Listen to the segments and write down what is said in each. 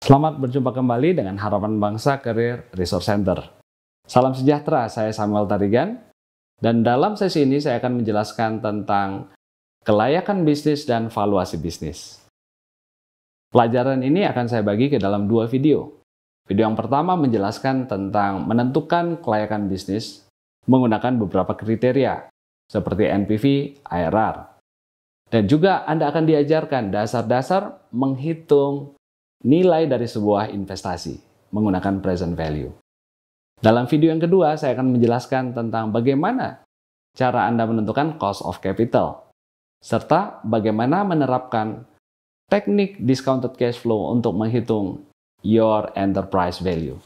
Selamat berjumpa kembali dengan Harapan Bangsa Career Resource Center. Salam sejahtera, saya Samuel Tarigan. Dan dalam sesi ini saya akan menjelaskan tentang kelayakan bisnis dan valuasi bisnis. Pelajaran ini akan saya bagi ke dalam dua video. Video yang pertama menjelaskan tentang menentukan kelayakan bisnis menggunakan beberapa kriteria seperti NPV, IRR. Dan juga Anda akan diajarkan dasar-dasar menghitung nilai dari sebuah investasi menggunakan present value. Dalam video yang kedua, saya akan menjelaskan tentang bagaimana cara Anda menentukan cost of capital, serta bagaimana menerapkan teknik discounted cash flow untuk menghitung your enterprise value.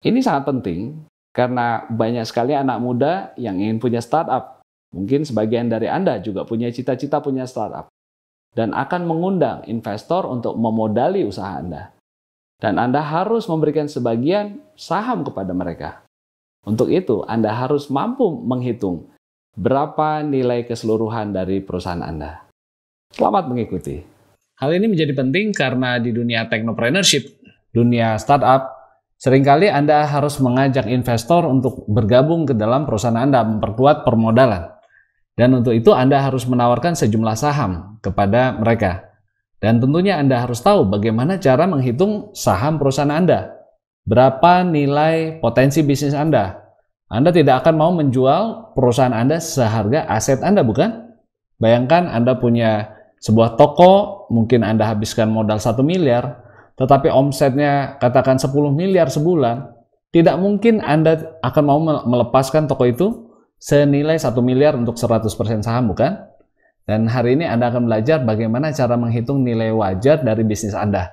Ini sangat penting karena banyak sekali anak muda yang ingin punya startup. Mungkin sebagian dari Anda juga punya cita-cita punya startup dan akan mengundang investor untuk memodali usaha Anda. Dan Anda harus memberikan sebagian saham kepada mereka. Untuk itu, Anda harus mampu menghitung berapa nilai keseluruhan dari perusahaan Anda. Selamat mengikuti. Hal ini menjadi penting karena di dunia technopreneurship, dunia startup, seringkali Anda harus mengajak investor untuk bergabung ke dalam perusahaan Anda, memperkuat permodalan. Dan untuk itu Anda harus menawarkan sejumlah saham kepada mereka. Dan tentunya Anda harus tahu bagaimana cara menghitung saham perusahaan Anda. Berapa nilai potensi bisnis Anda. Anda tidak akan mau menjual perusahaan Anda seharga aset Anda, bukan? Bayangkan Anda punya sebuah toko, mungkin Anda habiskan modal 1 miliar, tetapi omsetnya katakan 10 miliar sebulan. Tidak mungkin Anda akan mau melepaskan toko itu senilai 1 miliar untuk 100% saham, bukan? Dan hari ini Anda akan belajar bagaimana cara menghitung nilai wajar dari bisnis Anda.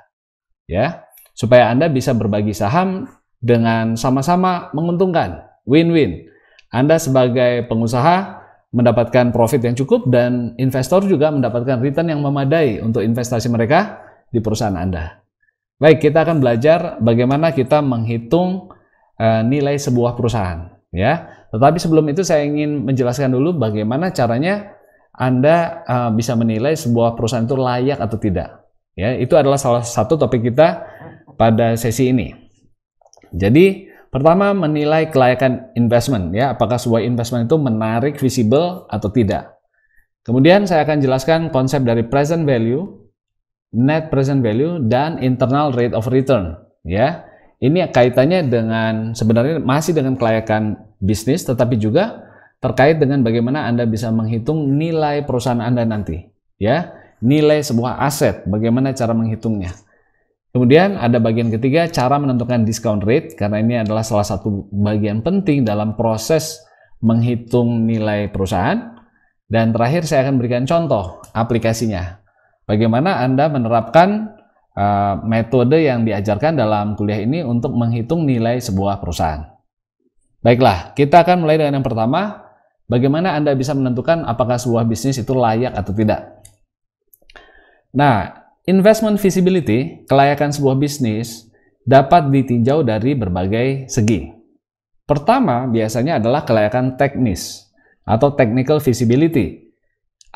Ya, supaya Anda bisa berbagi saham dengan sama-sama menguntungkan, win-win. Anda sebagai pengusaha mendapatkan profit yang cukup dan investor juga mendapatkan return yang memadai untuk investasi mereka di perusahaan Anda. Baik, kita akan belajar bagaimana kita menghitung nilai sebuah perusahaan, ya. Tetapi sebelum itu saya ingin menjelaskan dulu bagaimana caranya Anda bisa menilai sebuah perusahaan itu layak atau tidak. Ya, itu adalah salah satu topik kita pada sesi ini. Jadi, pertama menilai kelayakan investment, ya, apakah sebuah investment itu menarik, visible atau tidak. Kemudian saya akan jelaskan konsep dari present value, net present value, dan internal rate of return, ya. Ini kaitannya dengan sebenarnya masih dengan kelayakan bisnis, tetapi juga terkait dengan bagaimana Anda bisa menghitung nilai perusahaan Anda nanti, ya, nilai sebuah aset, bagaimana cara menghitungnya. Kemudian ada bagian ketiga, cara menentukan discount rate, karena ini adalah salah satu bagian penting dalam proses menghitung nilai perusahaan. Dan terakhir saya akan berikan contoh aplikasinya, bagaimana Anda menerapkan metode yang diajarkan dalam kuliah ini untuk menghitung nilai sebuah perusahaan. Baiklah, kita akan mulai dengan yang pertama, bagaimana Anda bisa menentukan apakah sebuah bisnis itu layak atau tidak. Nah, investment feasibility, kelayakan sebuah bisnis, dapat ditinjau dari berbagai segi. Pertama, biasanya adalah kelayakan teknis atau technical feasibility.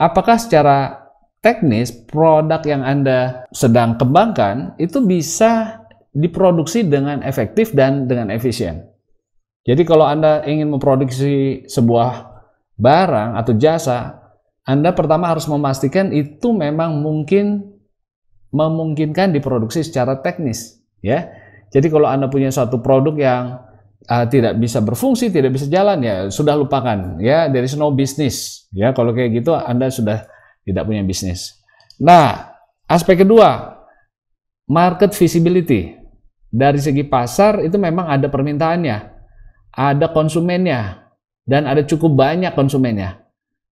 Apakah secara teknis, produk yang Anda sedang kembangkan itu bisa diproduksi dengan efektif dan dengan efisien. Jadi kalau Anda ingin memproduksi sebuah barang atau jasa, Anda pertama harus memastikan itu memang memungkinkan diproduksi secara teknis, ya. Jadi kalau Anda punya suatu produk yang tidak bisa berfungsi, tidak bisa jalan, ya sudah lupakan, ya, there is no business, ya. Kalau kayak gitu Anda sudah tidak punya bisnis. Nah, aspek kedua, market visibility. Dari segi pasar itu memang ada permintaannya, ada konsumennya, dan ada cukup banyak konsumennya.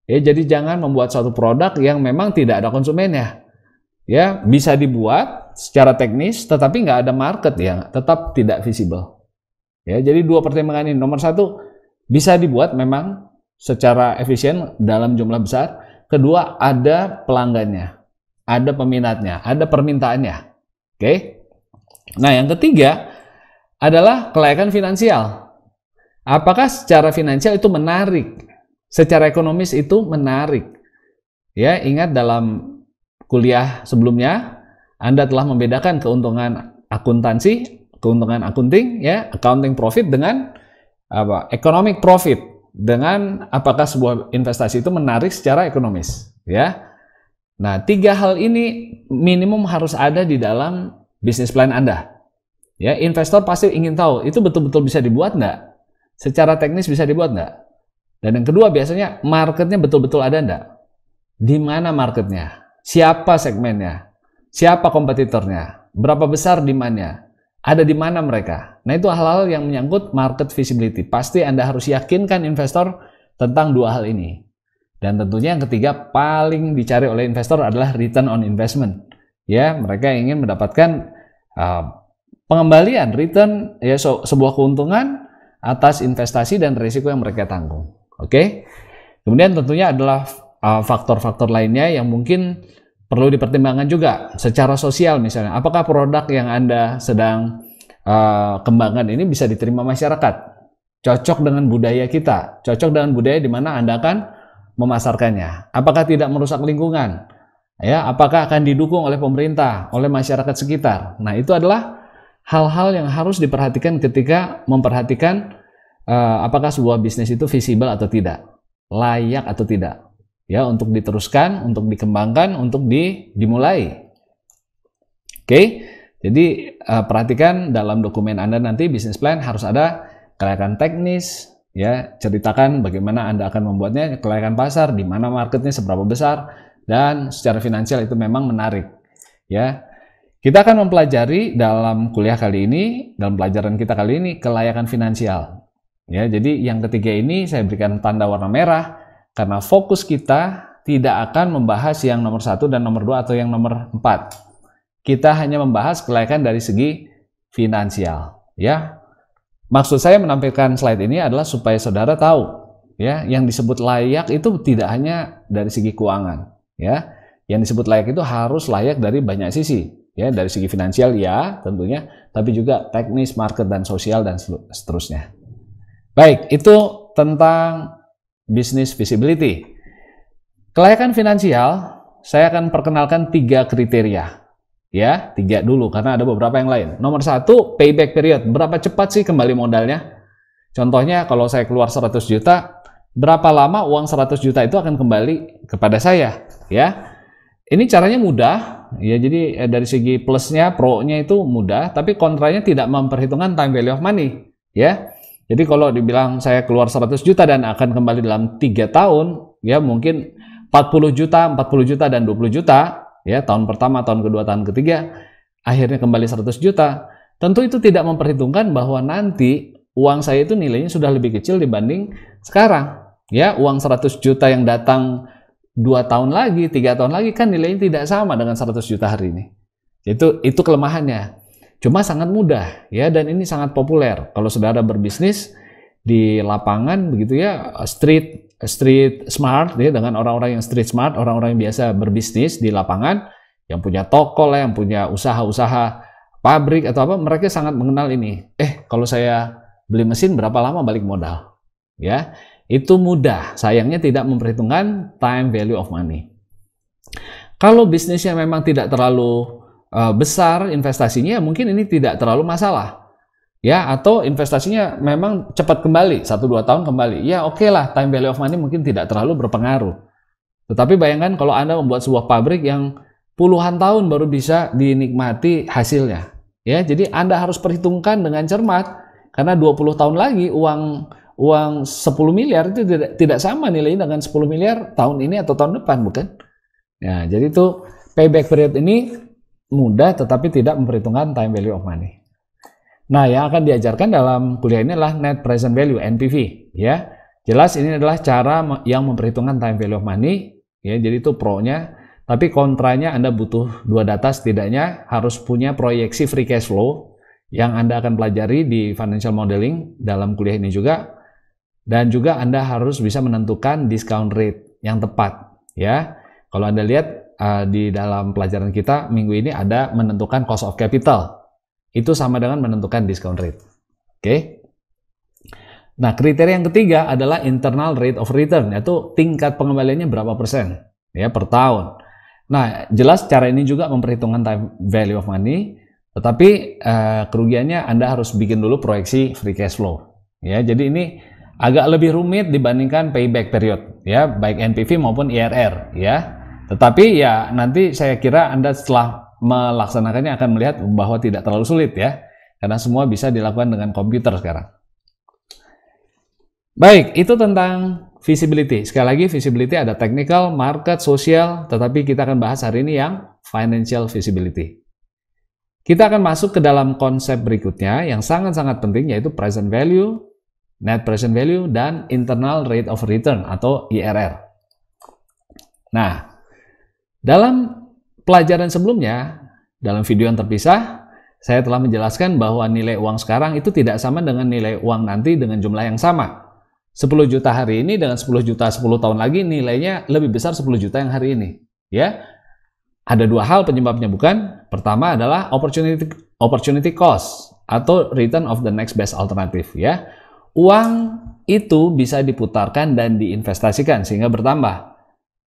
Ya, jadi jangan membuat suatu produk yang memang tidak ada konsumennya. Ya, bisa dibuat secara teknis, tetapi nggak ada market, ya, tetap tidak visible. Ya, jadi dua pertimbangan ini. Nomor satu, bisa dibuat memang secara efisien dalam jumlah besar. Kedua, ada pelanggannya, ada peminatnya, ada permintaannya. Oke. Nah, yang ketiga adalah kelayakan finansial. Apakah secara finansial itu menarik? Secara ekonomis itu menarik. Ya, ingat dalam kuliah sebelumnya Anda telah membedakan keuntungan akuntansi, keuntungan accounting, ya, accounting profit dengan economic profit, dengan apakah sebuah investasi itu menarik secara ekonomis, ya. Nah, 3 hal ini minimum harus ada di dalam bisnis plan Anda. Ya, investor pasti ingin tahu itu betul-betul bisa dibuat nggak? Secara teknis bisa dibuat nggak? Dan yang kedua, biasanya marketnya betul-betul ada nggak? Di mana marketnya? Siapa segmennya? Siapa kompetitornya? Berapa besar demand-nya? Ada di mana mereka? Nah, itu hal-hal yang menyangkut market visibility. Pasti Anda harus yakinkan investor tentang 2 hal ini. Dan tentunya yang ketiga paling dicari oleh investor adalah return on investment. Ya, mereka ingin mendapatkan pengembalian, return, ya, sebuah keuntungan atas investasi dan risiko yang mereka tanggung. Oke. Kemudian tentunya adalah faktor-faktor lainnya yang mungkin perlu dipertimbangkan juga secara sosial, misalnya apakah produk yang Anda sedang kembangkan ini bisa diterima masyarakat, cocok dengan budaya kita, cocok dengan budaya di mana Anda akan memasarkannya, apakah tidak merusak lingkungan, ya, apakah akan didukung oleh pemerintah, oleh masyarakat sekitar. Nah, itu adalah hal-hal yang harus diperhatikan ketika memperhatikan apakah sebuah bisnis itu visible atau tidak, layak atau tidak, ya, untuk diteruskan, untuk dikembangkan, untuk dimulai. Oke, jadi perhatikan dalam dokumen Anda nanti bisnis plan harus ada kelayakan teknis, ya, ceritakan bagaimana Anda akan membuatnya, kelayakan pasar, di mana marketnya, seberapa besar, dan secara finansial itu memang menarik, ya. Kita akan mempelajari dalam kuliah kali ini, dalam pelajaran kita kali ini, kelayakan finansial. Ya, jadi yang ketiga ini saya berikan tanda warna merah, karena fokus kita tidak akan membahas yang nomor 1 dan nomor 2 atau yang nomor 4. Kita hanya membahas kelayakan dari segi finansial. Ya, maksud saya menampilkan slide ini adalah supaya saudara tahu, ya, yang disebut layak itu tidak hanya dari segi keuangan. Ya, yang disebut layak itu harus layak dari banyak sisi. Ya, dari segi finansial ya tentunya, tapi juga teknis, market, dan sosial, dan seterusnya. Baik, itu tentang business visibility. Kelayakan finansial, saya akan perkenalkan 3 kriteria. Ya, 3 dulu karena ada beberapa yang lain. Nomor 1, payback period. Berapa cepat sih kembali modalnya? Contohnya, kalau saya keluar 100 juta, berapa lama uang 100 juta itu akan kembali kepada saya? Ya, ini caranya mudah, ya. Jadi dari segi plusnya, pro-nya itu mudah, tapi kontranya tidak memperhitungkan time value of money, ya. Jadi kalau dibilang saya keluar 100 juta dan akan kembali dalam 3 tahun, ya mungkin 40 juta dan 20 juta, ya, tahun pertama, tahun kedua, tahun ketiga, akhirnya kembali 100 juta. Tentu itu tidak memperhitungkan bahwa nanti uang saya itu nilainya sudah lebih kecil dibanding sekarang, ya. Uang 100 juta yang datang 2 tahun lagi, 3 tahun lagi kan nilainya tidak sama dengan 100 juta hari ini. Itu kelemahannya. Cuma sangat mudah, ya, dan ini sangat populer. Kalau saudara berbisnis di lapangan begitu, ya, street smart, ya, dengan orang-orang yang street smart, orang-orang yang biasa berbisnis di lapangan, yang punya toko lah, yang punya usaha-usaha pabrik atau apa, mereka sangat mengenal ini. Kalau saya beli mesin berapa lama balik modal? Ya. Itu mudah, sayangnya tidak memperhitungkan time value of money. Kalau bisnisnya memang tidak terlalu besar investasinya, mungkin ini tidak terlalu masalah. Ya, atau investasinya memang cepat kembali, 1-2 tahun kembali. Ya, oke lah, time value of money mungkin tidak terlalu berpengaruh. Tetapi bayangkan kalau Anda membuat sebuah pabrik yang puluhan tahun baru bisa dinikmati hasilnya. Ya, jadi Anda harus perhitungkan dengan cermat, karena 20 tahun lagi uang 10 miliar itu tidak sama nilainya dengan 10 miliar tahun ini atau tahun depan, bukan? Ya, jadi itu payback period ini mudah tetapi tidak memperhitungkan time value of money. Nah, yang akan diajarkan dalam kuliah ini adalah net present value, NPV, ya. Jelas ini adalah cara yang memperhitungkan time value of money, ya. Jadi itu pro-nya, tapi kontranya Anda butuh 2 data setidaknya, harus punya proyeksi free cash flow yang Anda akan pelajari di financial modeling dalam kuliah ini juga. Dan juga Anda harus bisa menentukan discount rate yang tepat, ya. Kalau Anda lihat di dalam pelajaran kita minggu ini ada menentukan cost of capital. Itu sama dengan menentukan discount rate. Oke. Nah, kriteria yang ketiga adalah internal rate of return, yaitu tingkat pengembaliannya berapa persen ya per tahun. Nah, jelas cara ini juga memperhitungkan time value of money, tetapi kerugiannya Anda harus bikin dulu proyeksi free cash flow. Ya, jadi ini agak lebih rumit dibandingkan payback period, ya, baik NPV maupun IRR, ya. Tetapi ya nanti saya kira Anda setelah melaksanakannya akan melihat bahwa tidak terlalu sulit ya, karena semua bisa dilakukan dengan komputer sekarang. Baik, itu tentang feasibility. Sekali lagi, feasibility ada technical, market, sosial, tetapi kita akan bahas hari ini yang financial feasibility. Kita akan masuk ke dalam konsep berikutnya yang sangat-sangat penting, yaitu present value, net present value, dan internal rate of return atau IRR. Nah, dalam pelajaran sebelumnya, dalam video yang terpisah, saya telah menjelaskan bahwa nilai uang sekarang itu tidak sama dengan nilai uang nanti dengan jumlah yang sama. 10 juta hari ini dengan 10 juta 10 tahun lagi nilainya lebih besar 10 juta yang hari ini. Ya, ada dua hal penyebabnya bukan? Pertama adalah opportunity cost atau return of the next best alternative. Ya, uang itu bisa diputarkan dan diinvestasikan sehingga bertambah.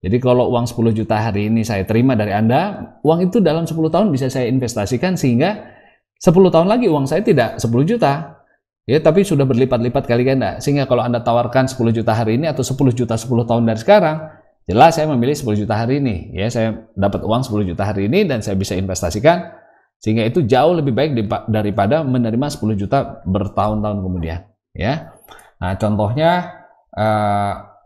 Jadi kalau uang 10 juta hari ini saya terima dari Anda, uang itu dalam 10 tahun bisa saya investasikan sehingga 10 tahun lagi uang saya tidak 10 juta. Ya, tapi sudah berlipat-lipat kali ganda. Sehingga kalau Anda tawarkan 10 juta hari ini atau 10 juta 10 tahun dari sekarang, jelas saya memilih 10 juta hari ini. Ya, saya dapat uang 10 juta hari ini dan saya bisa investasikan. Sehingga itu jauh lebih baik daripada menerima 10 juta bertahun-tahun kemudian. Ya. Nah, contohnya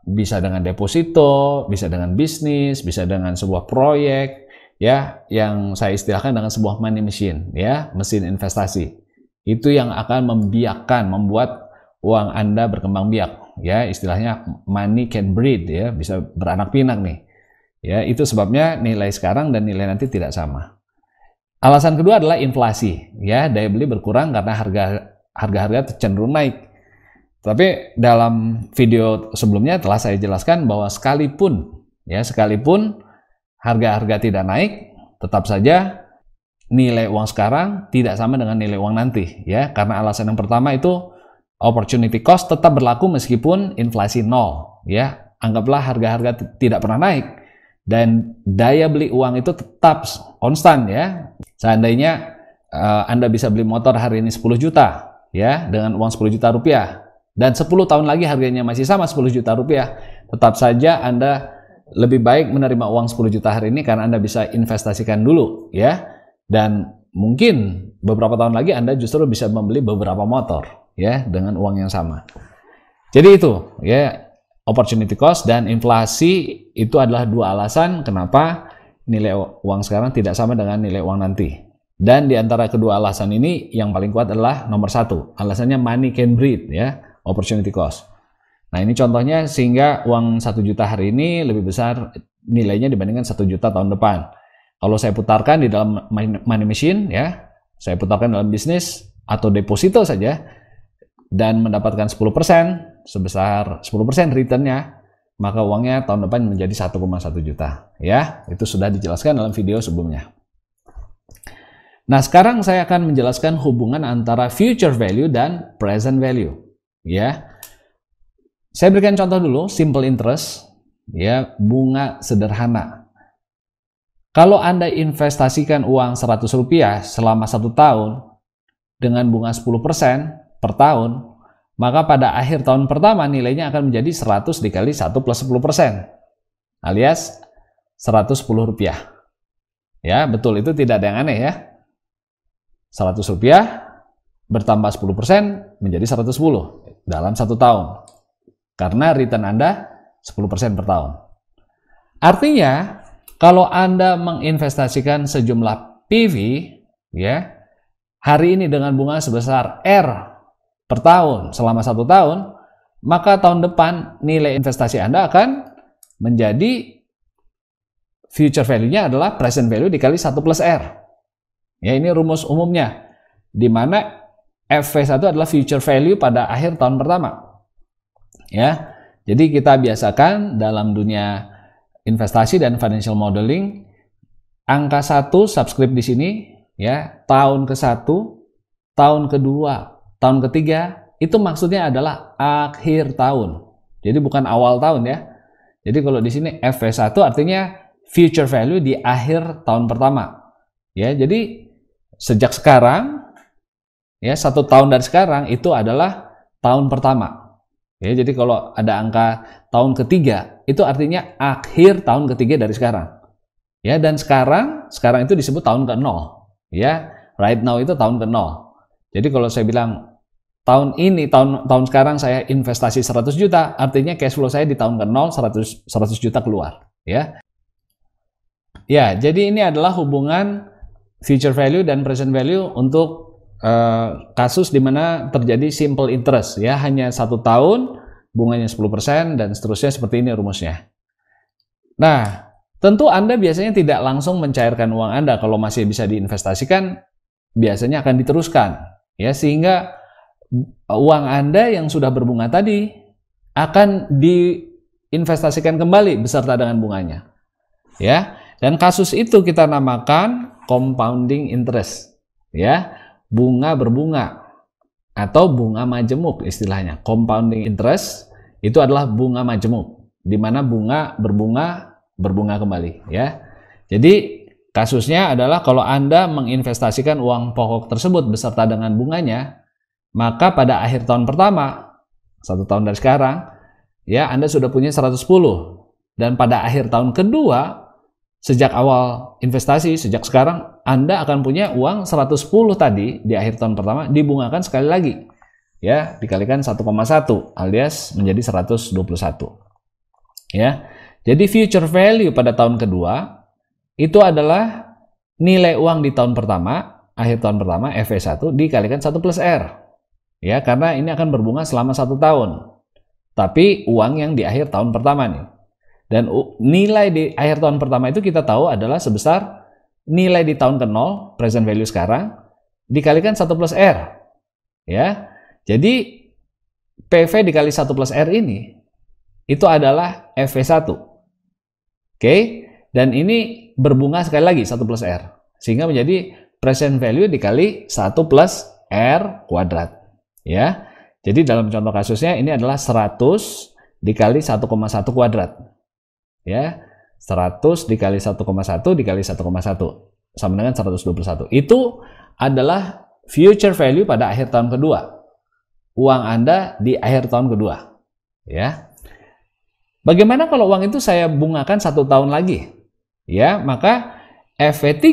bisa dengan deposito, bisa dengan bisnis, bisa dengan sebuah proyek, ya, yang saya istilahkan dengan sebuah money machine, ya, mesin investasi. Itu yang akan membuat uang Anda berkembang biak, ya, istilahnya money can breed, ya, bisa beranak pinak nih. Ya, itu sebabnya nilai sekarang dan nilai nanti tidak sama. Alasan kedua adalah inflasi, ya, daya beli berkurang karena harga-harga cenderung naik. Tapi dalam video sebelumnya telah saya jelaskan bahwa sekalipun harga-harga tidak naik, tetap saja nilai uang sekarang tidak sama dengan nilai uang nanti, ya, karena alasan yang pertama itu opportunity cost tetap berlaku meskipun inflasi nol, ya. Anggaplah harga-harga tidak pernah naik dan daya beli uang itu tetap konstan, ya. Seandainya Anda bisa beli motor hari ini 10 juta, ya, dengan uang 10 juta rupiah dan 10 tahun lagi harganya masih sama 10 juta rupiah, tetap saja Anda lebih baik menerima uang 10 juta hari ini karena Anda bisa investasikan dulu, ya. Dan mungkin beberapa tahun lagi Anda justru bisa membeli beberapa motor, ya, dengan uang yang sama. Jadi itu, ya, opportunity cost dan inflasi itu adalah dua alasan kenapa nilai uang sekarang tidak sama dengan nilai uang nanti. Dan di antara kedua alasan ini yang paling kuat adalah nomor satu, alasannya money can breed, ya, opportunity cost. Nah, ini contohnya sehingga uang 1 juta hari ini lebih besar nilainya dibandingkan 1 juta tahun depan. Kalau saya putarkan di dalam money machine, ya, saya putarkan dalam bisnis atau deposito saja dan mendapatkan 10%, sebesar 10% returnnya, maka uangnya tahun depan menjadi 1,1 juta. Ya, itu sudah dijelaskan dalam video sebelumnya. Nah, sekarang saya akan menjelaskan hubungan antara future value dan present value. Ya, saya berikan contoh dulu, simple interest, ya, bunga sederhana. Kalau Anda investasikan uang 100 rupiah selama 1 tahun dengan bunga 10% per tahun, maka pada akhir tahun pertama nilainya akan menjadi 100 dikali 1 plus 10%, alias 110 rupiah. Ya, betul, itu tidak ada yang aneh, ya. 100 rupiah bertambah 10% menjadi 110 dalam 1 tahun. Karena return Anda 10% per tahun. Artinya, kalau Anda menginvestasikan sejumlah PV, ya, hari ini dengan bunga sebesar R per tahun selama 1 tahun, maka tahun depan nilai investasi Anda akan menjadi future value-nya adalah present value dikali 1 plus R. Ya, ini rumus umumnya, di mana FV1 adalah future value pada akhir tahun pertama. Ya, jadi kita biasakan dalam dunia investasi dan financial modeling, angka 1 subscript di sini, ya, tahun ke-1, tahun kedua, tahun ketiga, itu maksudnya adalah akhir tahun. Jadi bukan awal tahun ya. Jadi kalau di sini FV1 artinya future value di akhir tahun pertama. Ya, jadi sejak sekarang ya 1 tahun dari sekarang itu adalah tahun pertama. Ya, jadi kalau ada angka tahun ketiga itu artinya akhir tahun ketiga dari sekarang. Ya, dan sekarang itu disebut tahun ke-0. Ya, right now itu tahun ke-0. Jadi kalau saya bilang tahun ini, tahun sekarang saya investasi 100 juta, artinya cash flow saya di tahun ke-0 100 juta keluar. Ya, jadi ini adalah hubungan future value dan present value untuk kasus di mana terjadi simple interest. Ya, hanya 1 tahun, bunganya 10% dan seterusnya, seperti ini rumusnya. Nah, tentu Anda biasanya tidak langsung mencairkan uang Anda. Kalau masih bisa diinvestasikan, biasanya akan diteruskan. Ya, sehingga uang Anda yang sudah berbunga tadi akan diinvestasikan kembali beserta dengan bunganya. Ya, dan kasus itu kita namakan compounding interest. Ya, bunga berbunga atau bunga majemuk istilahnya. Compounding interest itu adalah bunga majemuk, di mana bunga berbunga kembali. Ya, jadi kasusnya adalah kalau Anda menginvestasikan uang pokok tersebut beserta dengan bunganya, maka pada akhir tahun pertama, 1 tahun dari sekarang, ya Anda sudah punya 110. Dan pada akhir tahun kedua, sejak awal investasi, sejak sekarang, Anda akan punya uang 110 tadi di akhir tahun pertama, dibungakan sekali lagi. Ya, dikalikan 1,1 alias menjadi 121. Ya, jadi future value pada tahun kedua itu adalah nilai uang di tahun pertama, akhir tahun pertama, FV1 dikalikan 1 plus R. Ya, karena ini akan berbunga selama 1 tahun. Tapi uang yang di akhir tahun pertama nih. Dan nilai di akhir tahun pertama itu kita tahu adalah sebesar nilai di tahun ke-0, present value sekarang, dikalikan 1 plus R. Ya, jadi PV dikali 1 plus R ini, itu adalah FV1. Oke, dan ini berbunga sekali lagi 1 plus R. Sehingga menjadi present value dikali 1 plus R kuadrat. Ya, jadi dalam contoh kasusnya ini adalah 100 dikali 1,1 kuadrat. Ya, 100 dikali 1,1 dikali 1,1 sama dengan 121. Itu adalah future value pada akhir tahun kedua. Uang Anda di akhir tahun kedua. Ya. Bagaimana kalau uang itu saya bungakan 1 tahun lagi? Ya, maka FV3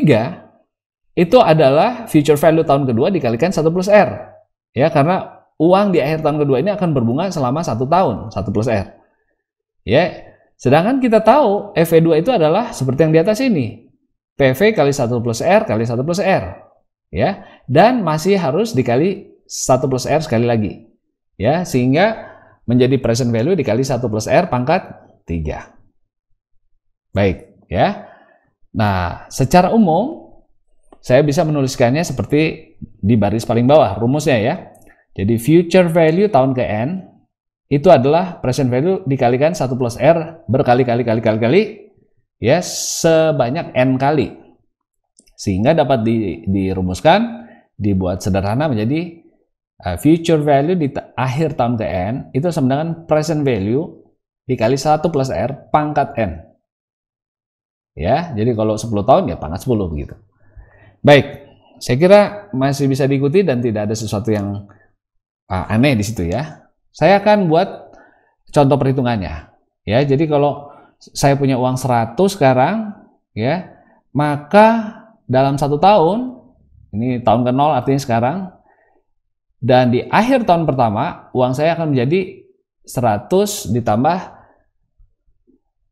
itu adalah future value tahun kedua dikalikan 1 plus R. Ya, karena uang di akhir tahun kedua ini akan berbunga selama 1 tahun, 1 plus R. Ya, sedangkan kita tahu FV2 itu adalah seperti yang di atas ini. PV kali 1 plus R kali 1 plus R. Ya, dan masih harus dikali 1 plus R sekali lagi. Ya, sehingga menjadi present value dikali 1 plus R pangkat 3. Baik, ya. Nah, secara umum saya bisa menuliskannya seperti di baris paling bawah rumusnya ya. Jadi future value tahun ke N itu adalah present value dikalikan 1 plus R berkali-kali ya, sebanyak N kali. Sehingga dapat dirumuskan, dibuat sederhana menjadi future value di akhir tahun ke N itu sama dengan present value dikali 1 plus R pangkat N. Ya, jadi kalau 10 tahun ya pangkat 10 begitu. Baik, saya kira masih bisa diikuti dan tidak ada sesuatu yang aneh di situ ya. Saya akan buat contoh perhitungannya. Ya, jadi kalau saya punya uang 100 sekarang, ya, maka dalam 1 tahun, ini tahun ke-0 artinya sekarang, dan di akhir tahun pertama, uang saya akan menjadi 100 ditambah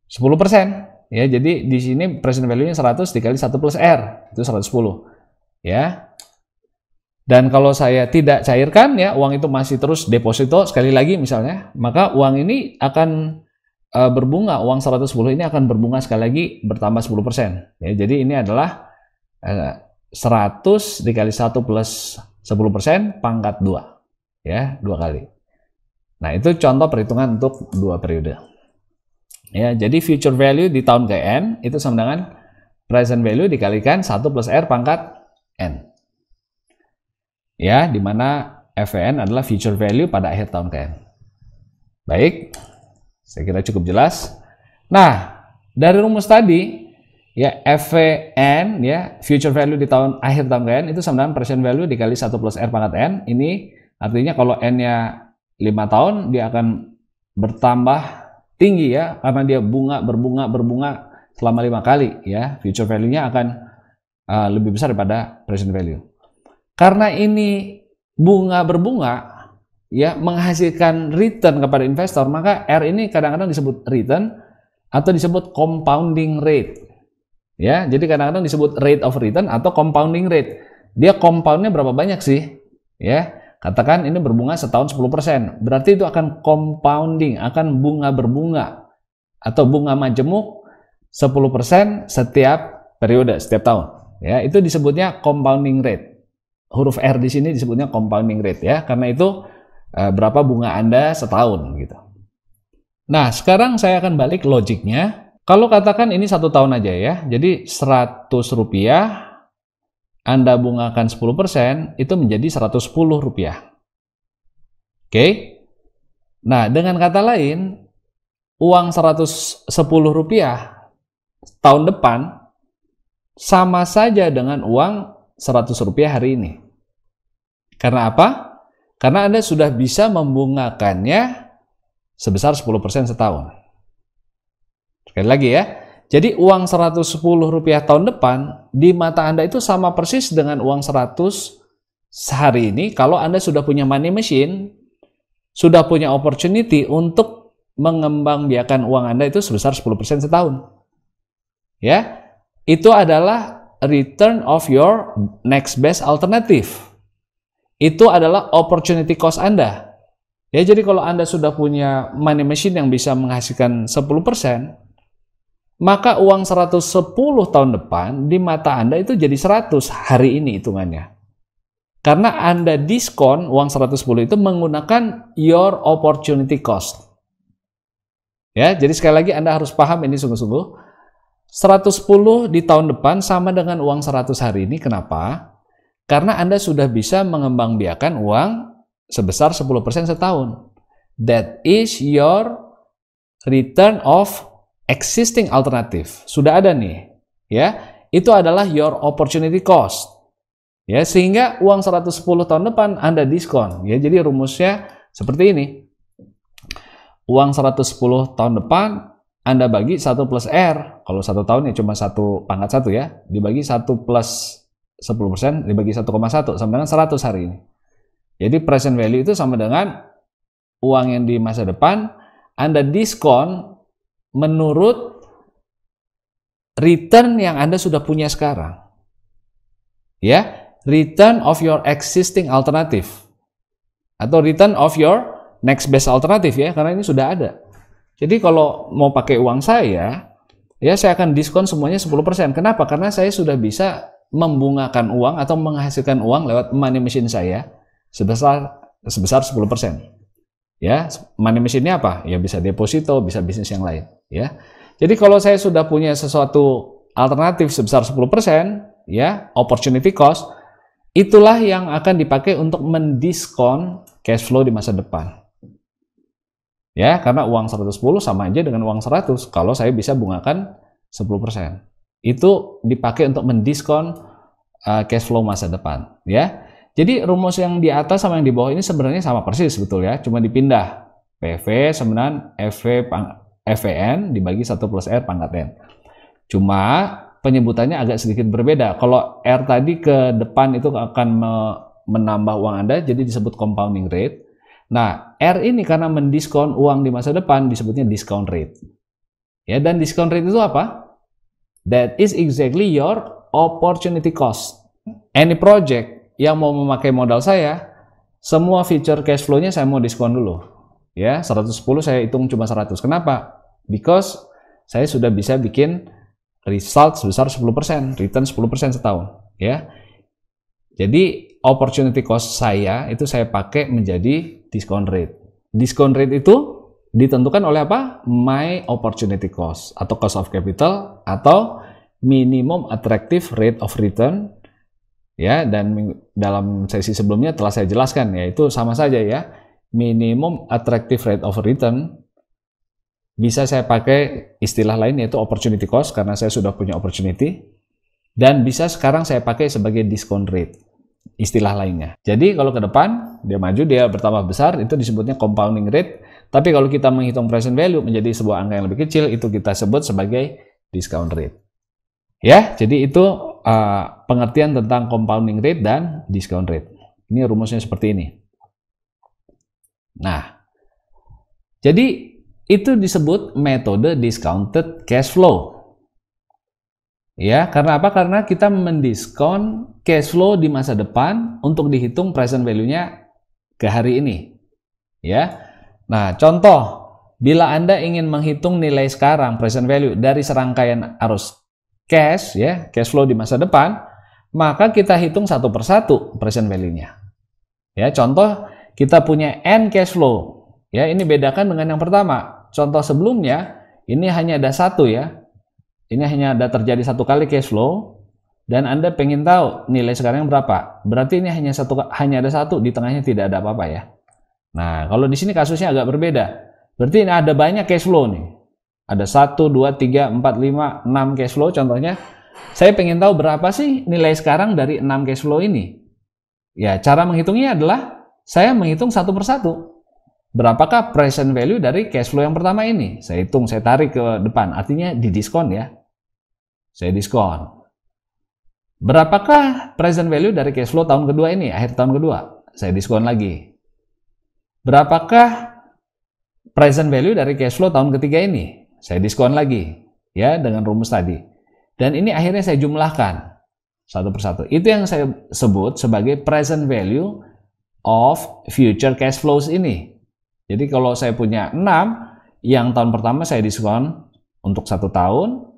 10%. Ya, jadi di sini present value-nya 100 dikali 1 plus R, itu 110. Ya. Dan kalau saya tidak cairkan ya, uang itu masih terus deposito sekali lagi misalnya, maka uang ini akan berbunga, uang 110 ini akan berbunga sekali lagi bertambah 10%. Ya, jadi ini adalah 100 dikali 1 plus 10% pangkat 2. Ya, 2 kali. Nah, itu contoh perhitungan untuk 2 periode. Ya, jadi future value di tahun ke N itu sama dengan present value dikalikan 1 plus R pangkat N. Ya, dimana FVN adalah future value pada akhir tahun KN. Baik, saya kira cukup jelas. Nah, dari rumus tadi, ya FVN, ya future value di akhir tahun KN itu sama dengan present value dikali 1 plus R pangkat N. Ini artinya kalau N-nya 5 tahun, dia akan bertambah tinggi ya, karena dia berbunga selama 5 kali ya. Future value-nya akan lebih besar daripada present value. Karena ini berbunga ya, menghasilkan return kepada investor, maka R ini kadang-kadang disebut return atau disebut compounding rate. Ya, jadi kadang-kadang disebut rate of return atau compounding rate. Dia compoundnya berapa banyak sih? Ya, katakan ini berbunga setahun 10%, berarti itu akan compounding, akan berbunga atau bunga majemuk 10% setiap periode, setiap tahun. Ya, itu disebutnya compounding rate. Huruf R di sini disebutnya compounding rate ya, karena itu berapa bunga Anda setahun gitu. Nah, sekarang saya akan balik logiknya. Kalau katakan ini 1 tahun aja ya, jadi 100 rupiah Anda bungakan 10%, itu menjadi 110 rupiah. Oke? Nah, dengan kata lain, uang 110 rupiah tahun depan sama saja dengan uang 100 rupiah hari ini. Karena apa? Karena Anda sudah bisa membungakannya sebesar 10% setahun. Sekali lagi ya, jadi uang 110 rupiah tahun depan di mata Anda itu sama persis dengan uang 100 sehari ini kalau Anda sudah punya money machine, sudah punya opportunity untuk mengembangbiakan uang Anda itu sebesar 10% setahun. Ya, itu adalah return of your next best alternative. Itu adalah opportunity cost Anda. Ya, jadi kalau Anda sudah punya money machine yang bisa menghasilkan 10%, maka uang 110 tahun depan di mata Anda itu jadi 100 hari ini hitungannya. Karena Anda diskon uang 110 itu menggunakan your opportunity cost. Ya, jadi sekali lagi Anda harus paham ini sungguh-sungguh. 110 di tahun depan sama dengan uang 100 hari ini. Kenapa? Karena Anda sudah bisa mengembangbiakan uang sebesar 10% setahun. That is your return of existing alternative. Sudah ada nih, ya. Itu adalah your opportunity cost. Ya, sehingga uang 110 tahun depan Anda diskon. Ya, jadi rumusnya seperti ini. Uang 110 tahun depan Anda bagi 1 plus R. Kalau 1 tahun ya cuma 1 pangkat 1 ya. Dibagi 1 plus 10% dibagi 1,1 sama dengan 100 hari ini. Jadi present value itu sama dengan uang yang di masa depan Anda diskon menurut return yang Anda sudah punya sekarang. Ya, return of your existing alternative atau return of your next best alternative ya, karena ini sudah ada. Jadi kalau mau pakai uang saya, ya saya akan diskon semuanya 10%. Kenapa? Karena saya sudah bisa membungakan uang atau menghasilkan uang lewat money machine saya sebesar 10%. Ya, money machine-nya apa? Ya bisa deposito, bisa bisnis yang lain, ya. Jadi kalau saya sudah punya sesuatu alternatif sebesar 10%, ya, opportunity cost, itulah yang akan dipakai untuk mendiskon cash flow di masa depan. Ya, karena uang 110 sama aja dengan uang 100 kalau saya bisa bungakan 10%. Itu dipakai untuk mendiskon cash flow masa depan, ya. Jadi rumus yang di atas sama yang di bawah ini sebenarnya sama persis, betul ya, cuma dipindah. PV sama dengan FVN dibagi 1 plus R pangkat N. Cuma penyebutannya agak sedikit berbeda. Kalau R tadi ke depan itu akan menambah uang Anda, jadi disebut compounding rate. Nah, R ini karena mendiskon uang di masa depan disebutnya discount rate. Ya, dan discount rate itu apa? That is exactly your opportunity cost. Any project yang mau memakai modal saya, semua feature cash flow-nya saya mau diskon dulu. Ya, 110 saya hitung cuma 100. Kenapa? Because saya sudah bisa bikin result sebesar 10%, return 10% setahun, ya. Jadi opportunity cost saya itu saya pakai menjadi discount rate. Discount rate itu ditentukan oleh apa? My opportunity cost atau cost of capital atau minimum attractive rate of return Ya, dan dalam sesi sebelumnya telah saya jelaskan, yaitu sama saja ya. Minimum attractive rate of return bisa saya pakai istilah lain yaitu opportunity cost karena saya sudah punya opportunity, dan bisa sekarang saya pakai sebagai discount rate, istilah lainnya. Jadi kalau ke depan dia maju, dia bertambah besar, itu disebutnya compounding rate. Tapi kalau kita menghitung present value menjadi sebuah angka yang lebih kecil, itu kita sebut sebagai discount rate. Ya, jadi itu pengertian tentang compounding rate dan discount rate. Ini rumusnya seperti ini. Nah, jadi itu disebut metode discounted cash flow. Ya, karena apa? Karena kita mendiskon cash flow di masa depan untuk dihitung present value-nya ke hari ini. Ya. Nah, contoh, bila Anda ingin menghitung nilai sekarang present value dari serangkaian arus cash, ya, cash flow di masa depan, maka kita hitung satu persatu present value-nya. Ya, contoh kita punya N cash flow. Ya, ini bedakan dengan yang pertama. Contoh sebelumnya, ini hanya ada satu ya. Ini hanya ada terjadi satu kali cash flow, dan Anda pengen tahu nilai sekarang berapa. Berarti ini hanya ada satu, di tengahnya tidak ada apa-apa ya. Nah, kalau di sini kasusnya agak berbeda. Berarti ini ada banyak cash flow nih. Ada 1, 2, 3, 4, 5, 6 cash flow contohnya. Saya pengen tahu berapa sih nilai sekarang dari 6 cash flow ini. Ya, cara menghitungnya adalah saya menghitung satu persatu. Berapakah present value dari cash flow yang pertama ini? Saya hitung, saya tarik ke depan. Artinya didiskon ya. Saya diskon. Berapakah present value dari cash flow tahun kedua ini, akhir tahun kedua? Saya diskon lagi. Berapakah present value dari cash flow tahun ketiga ini? Saya diskon lagi. Ya, dengan rumus tadi. Dan ini akhirnya saya jumlahkan satu persatu. Itu yang saya sebut sebagai present value of future cash flows ini. Jadi kalau saya punya 6, yang tahun pertama saya diskon untuk 1 tahun.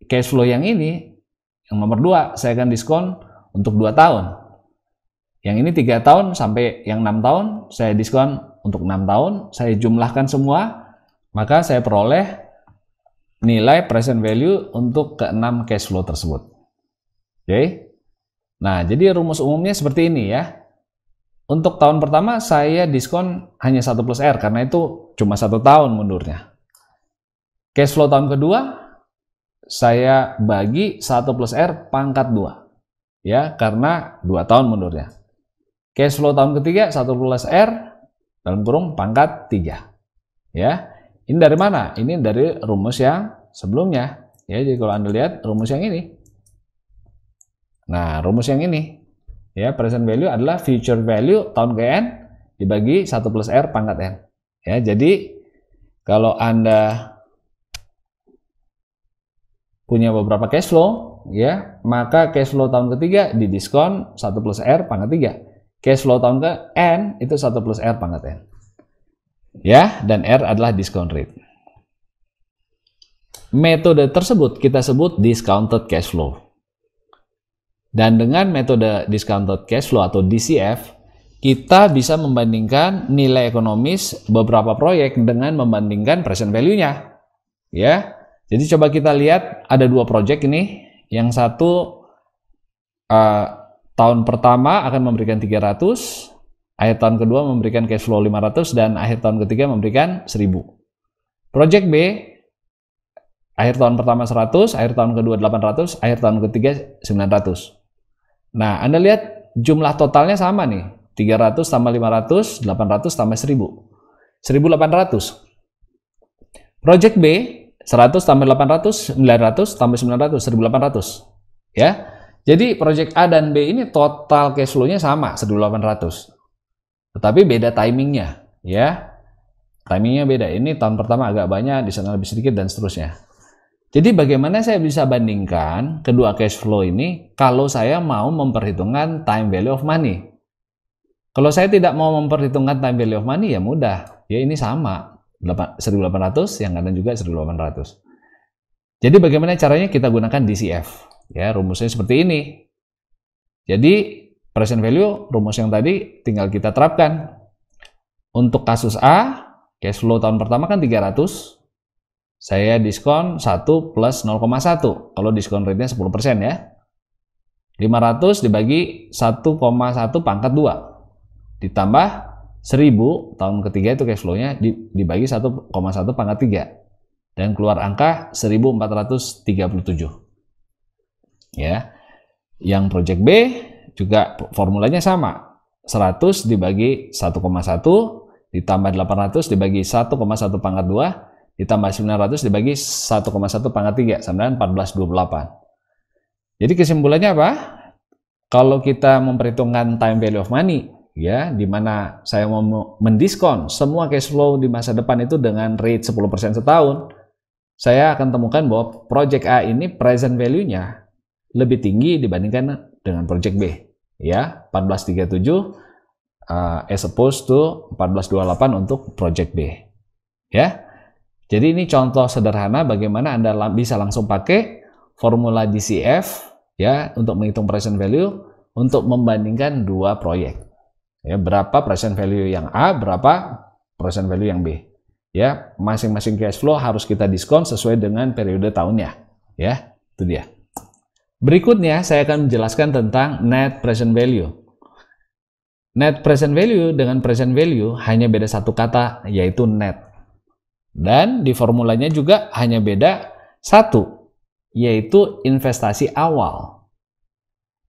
Cash flow yang ini, yang nomor 2, saya akan diskon untuk 2 tahun. Yang ini 3 tahun sampai yang 6 tahun, saya diskon untuk 6 tahun. Saya jumlahkan semua, maka saya peroleh nilai present value untuk ke-6 cash flow tersebut. Oke. Nah, jadi rumus umumnya seperti ini ya. Untuk tahun pertama saya diskon hanya 1 plus R karena itu cuma 1 tahun mundurnya. Cash flow tahun kedua saya bagi 1 plus R pangkat 2. Ya, karena 2 tahun mundurnya. Cash flow tahun ketiga 1 plus R dalam kurung pangkat 3. Ya. Ini dari mana? Ini dari rumus yang sebelumnya. Ya, jadi kalau Anda lihat rumus yang ini. Nah, rumus yang ini. Ya, present value adalah future value tahun ke N dibagi 1 plus R pangkat N. Ya, jadi kalau Anda punya beberapa cash flow, ya, maka cash flow tahun ketiga didiskon 1 plus R pangkat 3. Cash flow tahun ke N itu 1 plus R pangkat N. Ya, dan R adalah discount rate. Metode tersebut kita sebut discounted cash flow. Dan dengan metode discounted cash flow atau DCF, kita bisa membandingkan nilai ekonomis beberapa proyek dengan membandingkan present value-nya. Ya. Jadi coba kita lihat ada 2 proyek ini. Yang satu tahun pertama akan memberikan 300, akhir tahun kedua memberikan cash flow 500, dan akhir tahun ketiga memberikan 1000. Proyek B, akhir tahun pertama 100, akhir tahun kedua 800, akhir tahun ketiga 900. Nah, Anda lihat jumlah totalnya sama nih. 300 tambah 500, 800 tambah 1000. 1800. Project B, 100 tambah 800, 900 tambah 900, 1800. Ya. Jadi project A dan B ini total cash flow-nya sama, 1800. Tetapi beda timingnya, ya. Timingnya beda. Ini tahun pertama agak banyak, di sana lebih sedikit, dan seterusnya. Jadi bagaimana saya bisa bandingkan kedua cash flow ini kalau saya mau memperhitungkan time value of money? Kalau saya tidak mau memperhitungkan time value of money, ya mudah. Ya ini sama. 1800, yang kanan juga 1800. Jadi bagaimana caranya? Kita gunakan DCF. Ya, rumusnya seperti ini. Jadi present value, rumus yang tadi tinggal kita terapkan. Untuk kasus A, cash flow tahun pertama kan 300. Saya diskon 1 plus 0,1. Kalau diskon rate-nya 10% ya. 500 dibagi 1,1 pangkat 2 ditambah 1000 tahun ketiga itu cash flow-nya dibagi 1,1 pangkat 3 dan keluar angka 1437. Ya. Yang project B juga formulanya sama. 100 dibagi 1,1 ditambah 800 dibagi 1,1 pangkat 2 ditambah 900 dibagi 1,1 pangkat 3 sama dengan 1428. Jadi kesimpulannya apa? Kalau kita memperhitungkan time value of money, ya, di mana saya mau mendiskon semua cash flow di masa depan itu dengan rate 10% setahun, saya akan temukan bahwa project A ini present value-nya lebih tinggi dibandingkan dengan project B, ya, 1437 as opposed to 1428 untuk project B, ya. Jadi ini contoh sederhana bagaimana Anda bisa langsung pakai formula DCF, ya, untuk menghitung present value untuk membandingkan dua proyek, ya, berapa present value yang A, berapa present value yang B, ya. Masing-masing cash flow harus kita diskon sesuai dengan periode tahunnya, ya. Itu dia. Berikutnya saya akan menjelaskan tentang net present value. Net present value dengan present value hanya beda satu kata, yaitu net. Dan di formulanya juga hanya beda satu, yaitu investasi awal.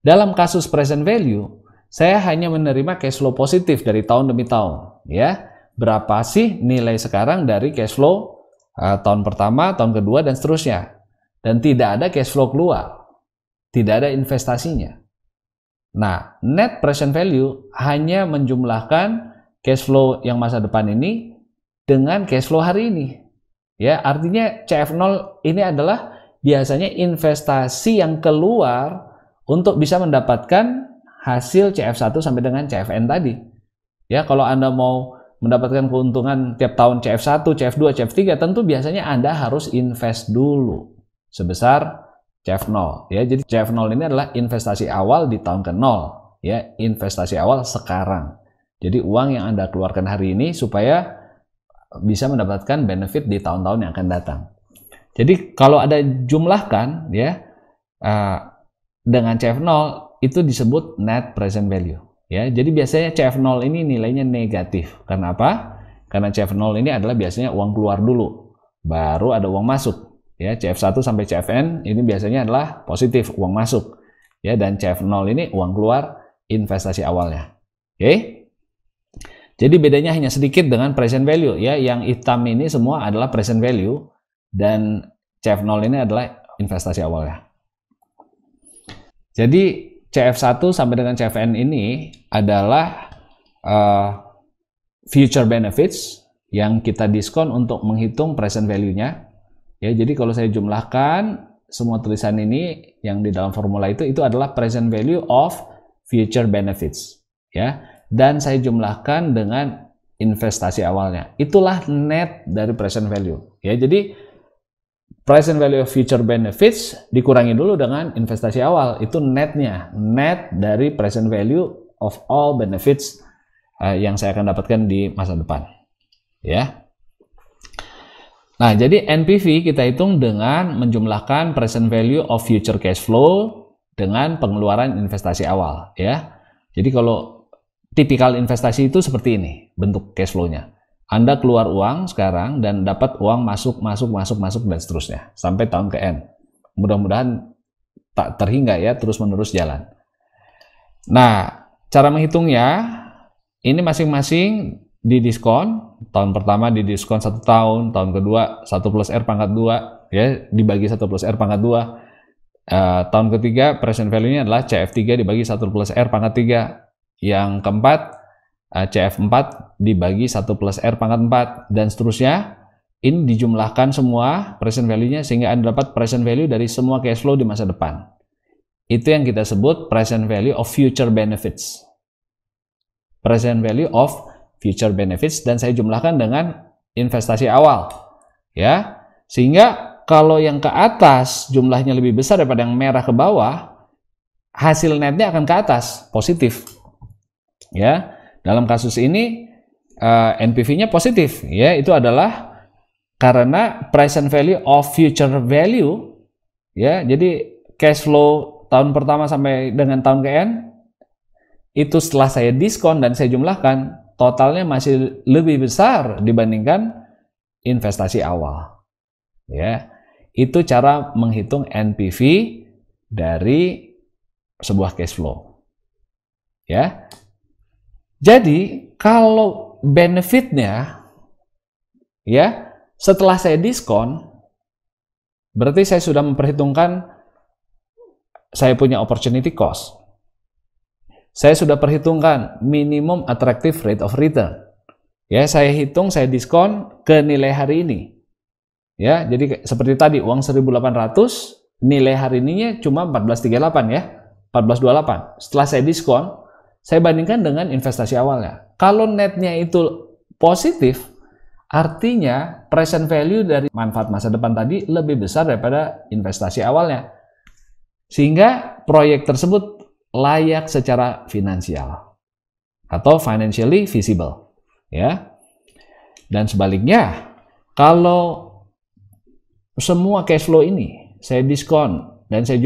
Dalam kasus present value, saya hanya menerima cash flow positif dari tahun demi tahun, ya. Berapa sih nilai sekarang dari cash flow tahun pertama, tahun kedua, dan seterusnya. Dan tidak ada cash flow keluar, tidak ada investasinya. Nah, net present value hanya menjumlahkan cash flow yang masa depan ini dengan cash flow hari ini. Ya, artinya CF0 ini adalah biasanya investasi yang keluar untuk bisa mendapatkan hasil CF1 sampai dengan CFN tadi. Ya, kalau Anda mau mendapatkan keuntungan tiap tahun CF1, CF2, CF3, tentu biasanya Anda harus invest dulu sebesar CF0, ya. Jadi CF0 ini adalah investasi awal di tahun ke-0, ya, investasi awal sekarang. Jadi uang yang Anda keluarkan hari ini supaya bisa mendapatkan benefit di tahun-tahun yang akan datang. Jadi kalau ada jumlahkan, ya, dengan CF0 itu disebut net present value, ya. Jadi biasanya CF0 ini nilainya negatif. Karena apa? Karena CF0 ini adalah biasanya uang keluar dulu, baru ada uang masuk. Ya, CF1 sampai CFN ini biasanya adalah positif, uang masuk. Ya, dan CF0 ini uang keluar, investasi awalnya. Oke. Jadi bedanya hanya sedikit dengan present value, ya. Yang hitam ini semua adalah present value dan CF0 ini adalah investasi awalnya. Jadi CF1 sampai dengan CFN ini adalah future benefits yang kita diskon untuk menghitung present value-nya. Ya, jadi kalau saya jumlahkan semua tulisan ini yang di dalam formula itu adalah present value of future benefits, ya. Dan saya jumlahkan dengan investasi awalnya. Itulah net dari present value, ya. Jadi present value of future benefits dikurangi dulu dengan investasi awal, itu netnya, net dari present value of all benefits yang saya akan dapatkan di masa depan, ya. Nah, jadi NPV kita hitung dengan menjumlahkan present value of future cash flow dengan pengeluaran investasi awal, ya. Jadi kalau tipikal investasi itu seperti ini bentuk cash flow-nya. Anda keluar uang sekarang dan dapat uang masuk dan seterusnya sampai tahun ke N. Mudah-mudahan tak terhingga, ya, terus-menerus jalan. Nah, cara menghitungnya ini masing-masing didiskon. Tahun pertama didiskon 1 tahun, tahun kedua 1 plus R pangkat 2, ya, dibagi 1 plus R pangkat 2. Tahun ketiga present value-nya adalah CF3 dibagi 1 plus R pangkat 3. Yang keempat CF4 dibagi 1 plus R pangkat 4, dan seterusnya. Ini dijumlahkan semua present value-nya sehingga Anda dapat present value dari semua cash flow di masa depan. Itu yang kita sebut present value of future benefits. Present value of future benefits, dan saya jumlahkan dengan investasi awal, ya. Sehingga kalau yang ke atas jumlahnya lebih besar daripada yang merah ke bawah, hasil netnya akan ke atas, positif, ya. Dalam kasus ini NPV-nya positif, ya. Itu adalah karena present value of future value, ya. Jadi cash flow tahun pertama sampai dengan tahun ke-N, itu setelah saya diskon dan saya jumlahkan, totalnya masih lebih besar dibandingkan investasi awal. Ya, itu cara menghitung NPV dari sebuah cash flow. Ya. Jadi, kalau benefitnya ya, setelah saya diskon, berarti saya sudah memperhitungkan saya punya opportunity cost. Saya sudah perhitungkan minimum attractive rate of return. Ya, saya hitung, saya diskon ke nilai hari ini. Ya, jadi seperti tadi uang 1.800, nilai hari ininya cuma 14.38 ya. 14.28. Setelah saya diskon, saya bandingkan dengan investasi awalnya. Kalau netnya itu positif, artinya present value dari manfaat masa depan tadi lebih besar daripada investasi awalnya. Sehingga proyek tersebut layak secara finansial atau financially visible, ya. Dan sebaliknya, kalau semua cash flow ini saya diskon dan saya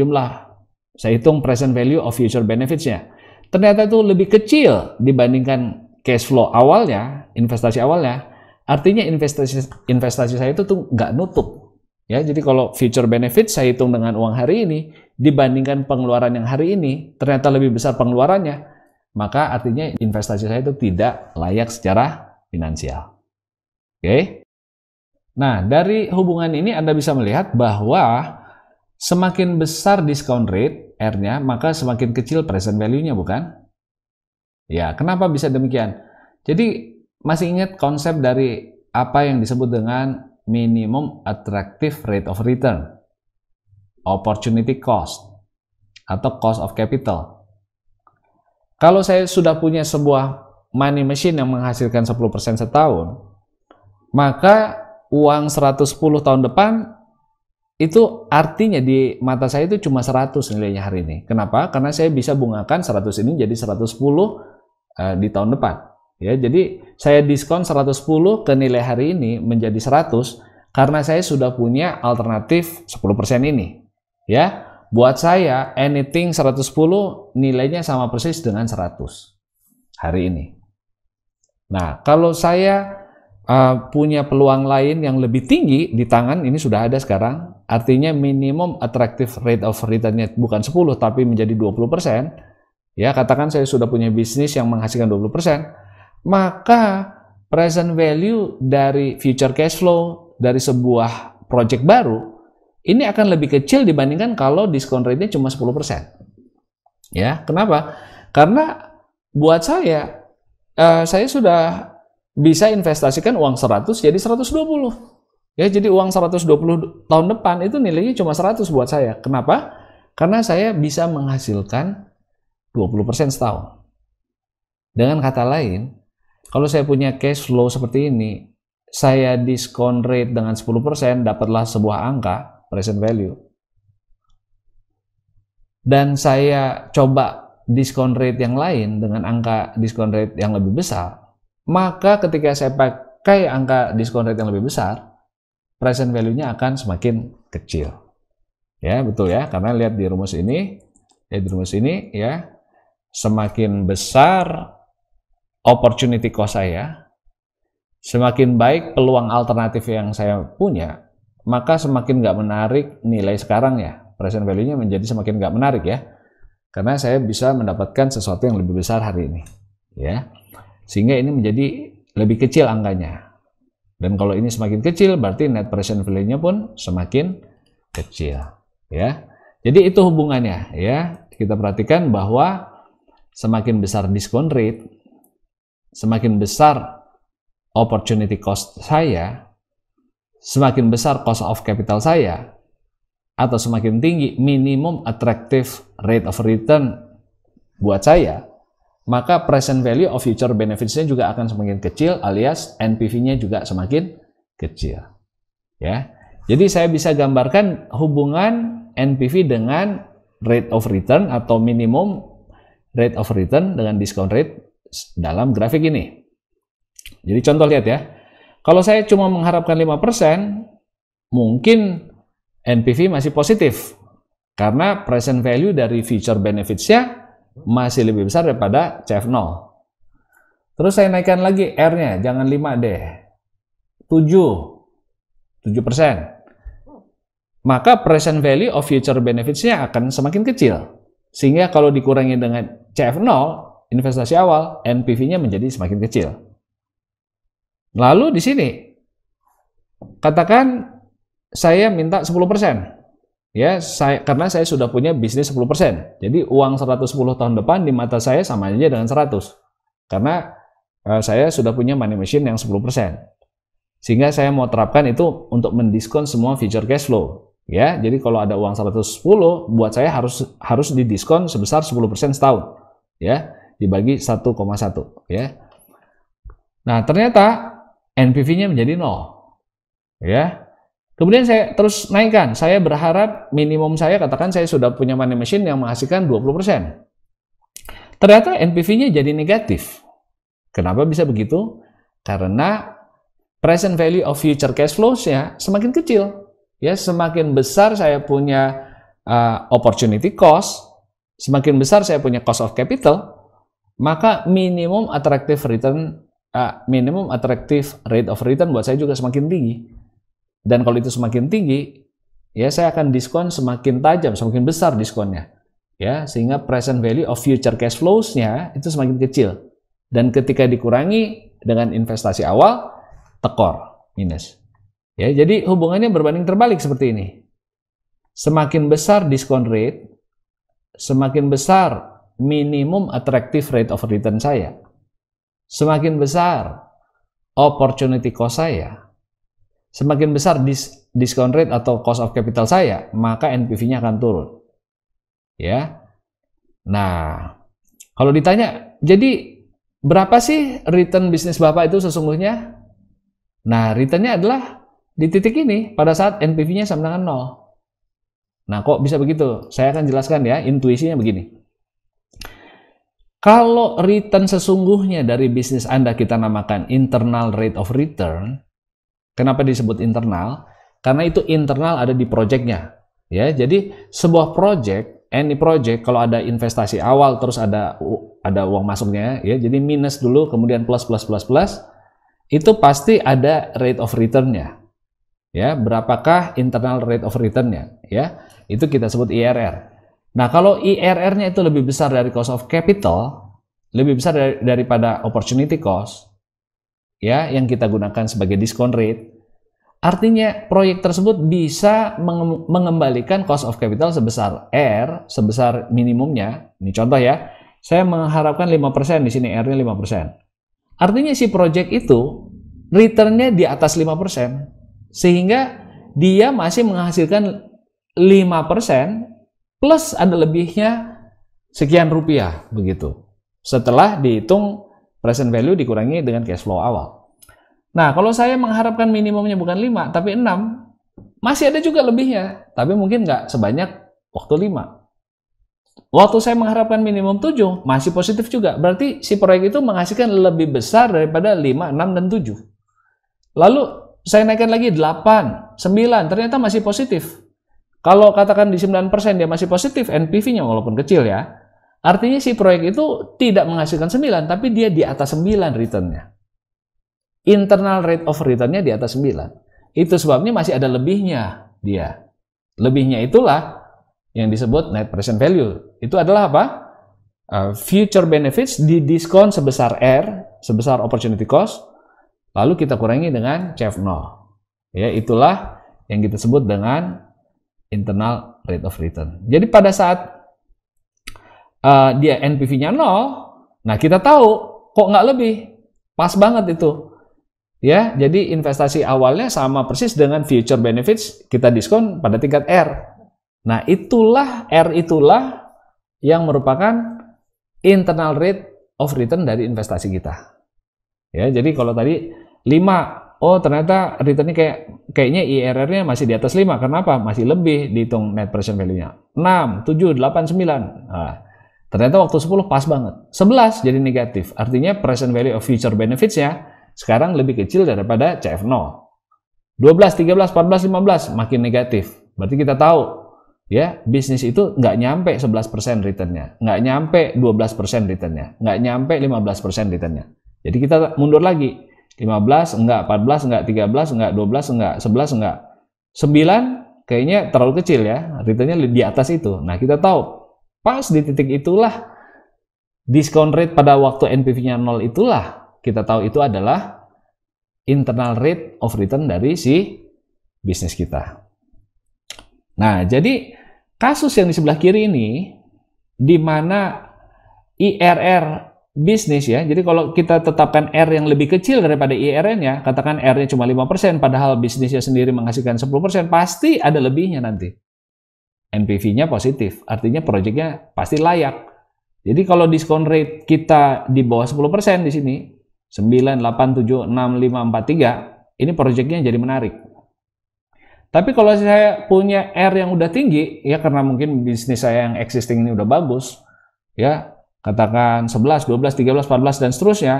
hitung present value of future benefits-nya, ternyata itu lebih kecil dibandingkan cash flow awalnya, investasi awalnya, artinya investasi saya itu tuh nggak nutup. Ya, jadi kalau future benefit saya hitung dengan uang hari ini, dibandingkan pengeluaran yang hari ini, ternyata lebih besar pengeluarannya, maka artinya investasi saya itu tidak layak secara finansial. Oke? Nah, dari hubungan ini Anda bisa melihat bahwa semakin besar discount rate, R-nya, maka semakin kecil present value-nya, bukan? Ya, kenapa bisa demikian? Jadi, masih ingat konsep dari apa yang disebut dengan minimum attractive rate of return, opportunity cost, atau cost of capital. Kalau saya sudah punya sebuah money machine yang menghasilkan 10% setahun, maka uang 110 tahun depan itu artinya di mata saya itu cuma 100 nilainya hari ini. Kenapa? Karena saya bisa bungakan 100 ini jadi 110 di tahun depan. Ya, jadi saya diskon 110 ke nilai hari ini menjadi 100 karena saya sudah punya alternatif 10% ini. Ya, buat saya anything 110 nilainya sama persis dengan 100 hari ini. Nah, kalau saya punya peluang lain yang lebih tinggi di tangan, ini sudah ada sekarang, artinya minimum attractive rate of return-nya bukan 10 tapi menjadi 20%. Ya, katakan saya sudah punya bisnis yang menghasilkan 20%. Maka present value dari future cash flow dari sebuah project baru ini akan lebih kecil dibandingkan kalau diskon rate-nya cuma 10%. Ya, kenapa? Karena buat saya sudah bisa investasikan uang 100 jadi 120. Ya, jadi uang 120 tahun depan itu nilainya cuma 100 buat saya. Kenapa? Karena saya bisa menghasilkan 20% setahun. Dengan kata lain, kalau saya punya cash flow seperti ini, saya diskon rate dengan 10%, dapatlah sebuah angka, present value. Dan saya coba diskon rate yang lain dengan angka diskon rate yang lebih besar, maka ketika saya pakai angka diskon rate yang lebih besar, present value-nya akan semakin kecil. Ya, betul ya, karena lihat di rumus ini, ya, semakin besar opportunity cost saya, semakin baik peluang alternatif yang saya punya, maka semakin nggak menarik nilai sekarang ya. Present value-nya menjadi semakin nggak menarik ya. Karena saya bisa mendapatkan sesuatu yang lebih besar hari ini. Ya. Sehingga ini menjadi lebih kecil angkanya. Dan kalau ini semakin kecil, berarti net present value-nya pun semakin kecil. Ya. Jadi itu hubungannya ya. Kita perhatikan bahwa semakin besar discount rate, semakin besar opportunity cost saya, semakin besar cost of capital saya, atau semakin tinggi minimum attractive rate of return buat saya, maka present value of future benefits-nya juga akan semakin kecil alias NPV-nya juga semakin kecil. Ya. Jadi saya bisa gambarkan hubungan NPV dengan rate of return atau minimum rate of return dengan discount rate dalam grafik ini. Jadi contoh lihat ya. Kalau saya cuma mengharapkan 5%, mungkin NPV masih positif. Karena present value dari future benefits-nya masih lebih besar daripada CF0. Terus saya naikkan lagi R-nya, jangan 5 deh. 7%. Maka present value of future benefits-nya akan semakin kecil. Sehingga kalau dikurangi dengan CF0, investasi awal, NPV-nya menjadi semakin kecil. Lalu di sini, katakan saya minta 10%. Ya, karena saya sudah punya bisnis 10%. Jadi uang 110 tahun depan di mata saya sama aja dengan 100. Karena saya sudah punya money machine yang 10%. Sehingga saya mau terapkan itu untuk mendiskon semua future cash flow. Ya, jadi kalau ada uang 110, buat saya harus didiskon sebesar 10% setahun. Ya, dibagi 1,1. Ya. Nah, ternyata NPV-nya menjadi 0. Ya. Kemudian saya terus naikkan. Saya berharap minimum saya, katakan saya sudah punya money machine yang menghasilkan 20%. Ternyata NPV-nya jadi negatif. Kenapa bisa begitu? Karena present value of future cash flows-nya semakin kecil. Ya, semakin besar saya punya opportunity cost, semakin besar saya punya cost of capital, maka minimum attractive rate of return buat saya juga semakin tinggi. Dan kalau itu semakin tinggi, ya saya akan diskon semakin tajam, semakin besar diskonnya. Ya, sehingga present value of future cash flows-nya itu semakin kecil. Dan ketika dikurangi dengan investasi awal, tekor, minus. Ya, jadi hubungannya berbanding terbalik seperti ini. Semakin besar diskon rate, semakin besar minimum attractive rate of return saya. Semakin besar opportunity cost saya. Semakin besar diskon rate atau cost of capital saya, maka NPV-nya akan turun. Ya. Nah, kalau ditanya, jadi berapa sih return bisnis Bapak itu sesungguhnya? Nah, returnnya adalah di titik ini pada saat NPV-nya sama dengan 0. Nah, kok bisa begitu? Saya akan jelaskan ya, intuisinya begini. Kalau return sesungguhnya dari bisnis Anda kita namakan internal rate of return, kenapa disebut internal? Karena itu internal ada di project-nya. Ya, jadi sebuah project, any project, kalau ada investasi awal terus ada uang masuknya, ya, jadi minus dulu kemudian plus, itu pasti ada rate of return-nya. Ya, berapakah internal rate of return-nya? Ya, itu kita sebut IRR. Nah, kalau IRR-nya itu lebih besar dari cost of capital, lebih besar daripada opportunity cost, ya, yang kita gunakan sebagai discount rate, artinya proyek tersebut bisa mengembalikan cost of capital sebesar R, sebesar minimumnya. Ini contoh ya, saya mengharapkan 5%, di sini R-nya 5%. Artinya si proyek itu return-nya di atas 5%, sehingga dia masih menghasilkan 5% plus ada lebihnya sekian rupiah, begitu. Setelah dihitung present value dikurangi dengan cash flow awal. Nah, kalau saya mengharapkan minimumnya bukan 5, tapi 6, masih ada juga lebihnya, tapi mungkin nggak sebanyak waktu 5. Waktu saya mengharapkan minimum 7, masih positif juga. Berarti si proyek itu menghasilkan lebih besar daripada 5, 6, dan 7. Lalu saya naikkan lagi 8, 9, ternyata masih positif. Kalau katakan di 9% dia masih positif, NPV-nya walaupun kecil ya, artinya si proyek itu tidak menghasilkan 9, tapi dia di atas 9 return-nya. Internal rate of return-nya di atas 9. Itu sebabnya masih ada lebihnya dia. Lebihnya itulah yang disebut net present value. Itu adalah apa? Future benefits didiskon sebesar R, sebesar opportunity cost, lalu kita kurangi dengan CF0. Ya, itulah yang kita sebut dengan internal rate of return. Jadi pada saat dia NPV-nya 0, nah kita tahu kok nggak lebih. Pas banget itu. Ya, jadi investasi awalnya sama persis dengan future benefits kita diskon pada tingkat R. Nah, R itulah yang merupakan internal rate of return dari investasi kita. Ya, jadi kalau tadi 5, oh ternyata returnnya kayaknya IRR-nya masih di atas 5. Kenapa? Masih lebih dihitung net present value-nya. 6, 7, 8, 9. Nah, ternyata waktu 10 pas banget. 11 jadi negatif. Artinya present value of future benefits-nya sekarang lebih kecil daripada CF0. 12, 13, 14, 15 makin negatif. Berarti kita tahu Ya, bisnis itu nggak nyampe 11% returnnya, nggak nyampe 12% returnnya, nggak nyampe 15% returnnya. Jadi kita mundur lagi, 15 enggak, 14 enggak, 13 enggak, 12 enggak, 11 enggak, 9 kayaknya terlalu kecil ya, returnnya di atas itu. Nah, kita tahu pas di titik itulah discount rate pada waktu NPV-nya 0 itulah kita tahu itu adalah internal rate of return dari si bisnis kita. Nah, jadi kasus yang di sebelah kiri ini di mana IRR bisnis ya. Jadi kalau kita tetapkan R yang lebih kecil daripada IRR-nya, katakan R-nya cuma 5%, padahal bisnisnya sendiri menghasilkan 10%, pasti ada lebihnya nanti. NPV-nya positif, artinya proyeknya pasti layak. Jadi kalau diskon rate kita di bawah 10% di sini, 9, 8, 7, 6, 5, 4, 3, ini proyeknya jadi menarik. Tapi kalau saya punya R yang udah tinggi, ya karena mungkin bisnis saya yang existing ini udah bagus, ya katakan 11, 12, 13, 14, dan seterusnya,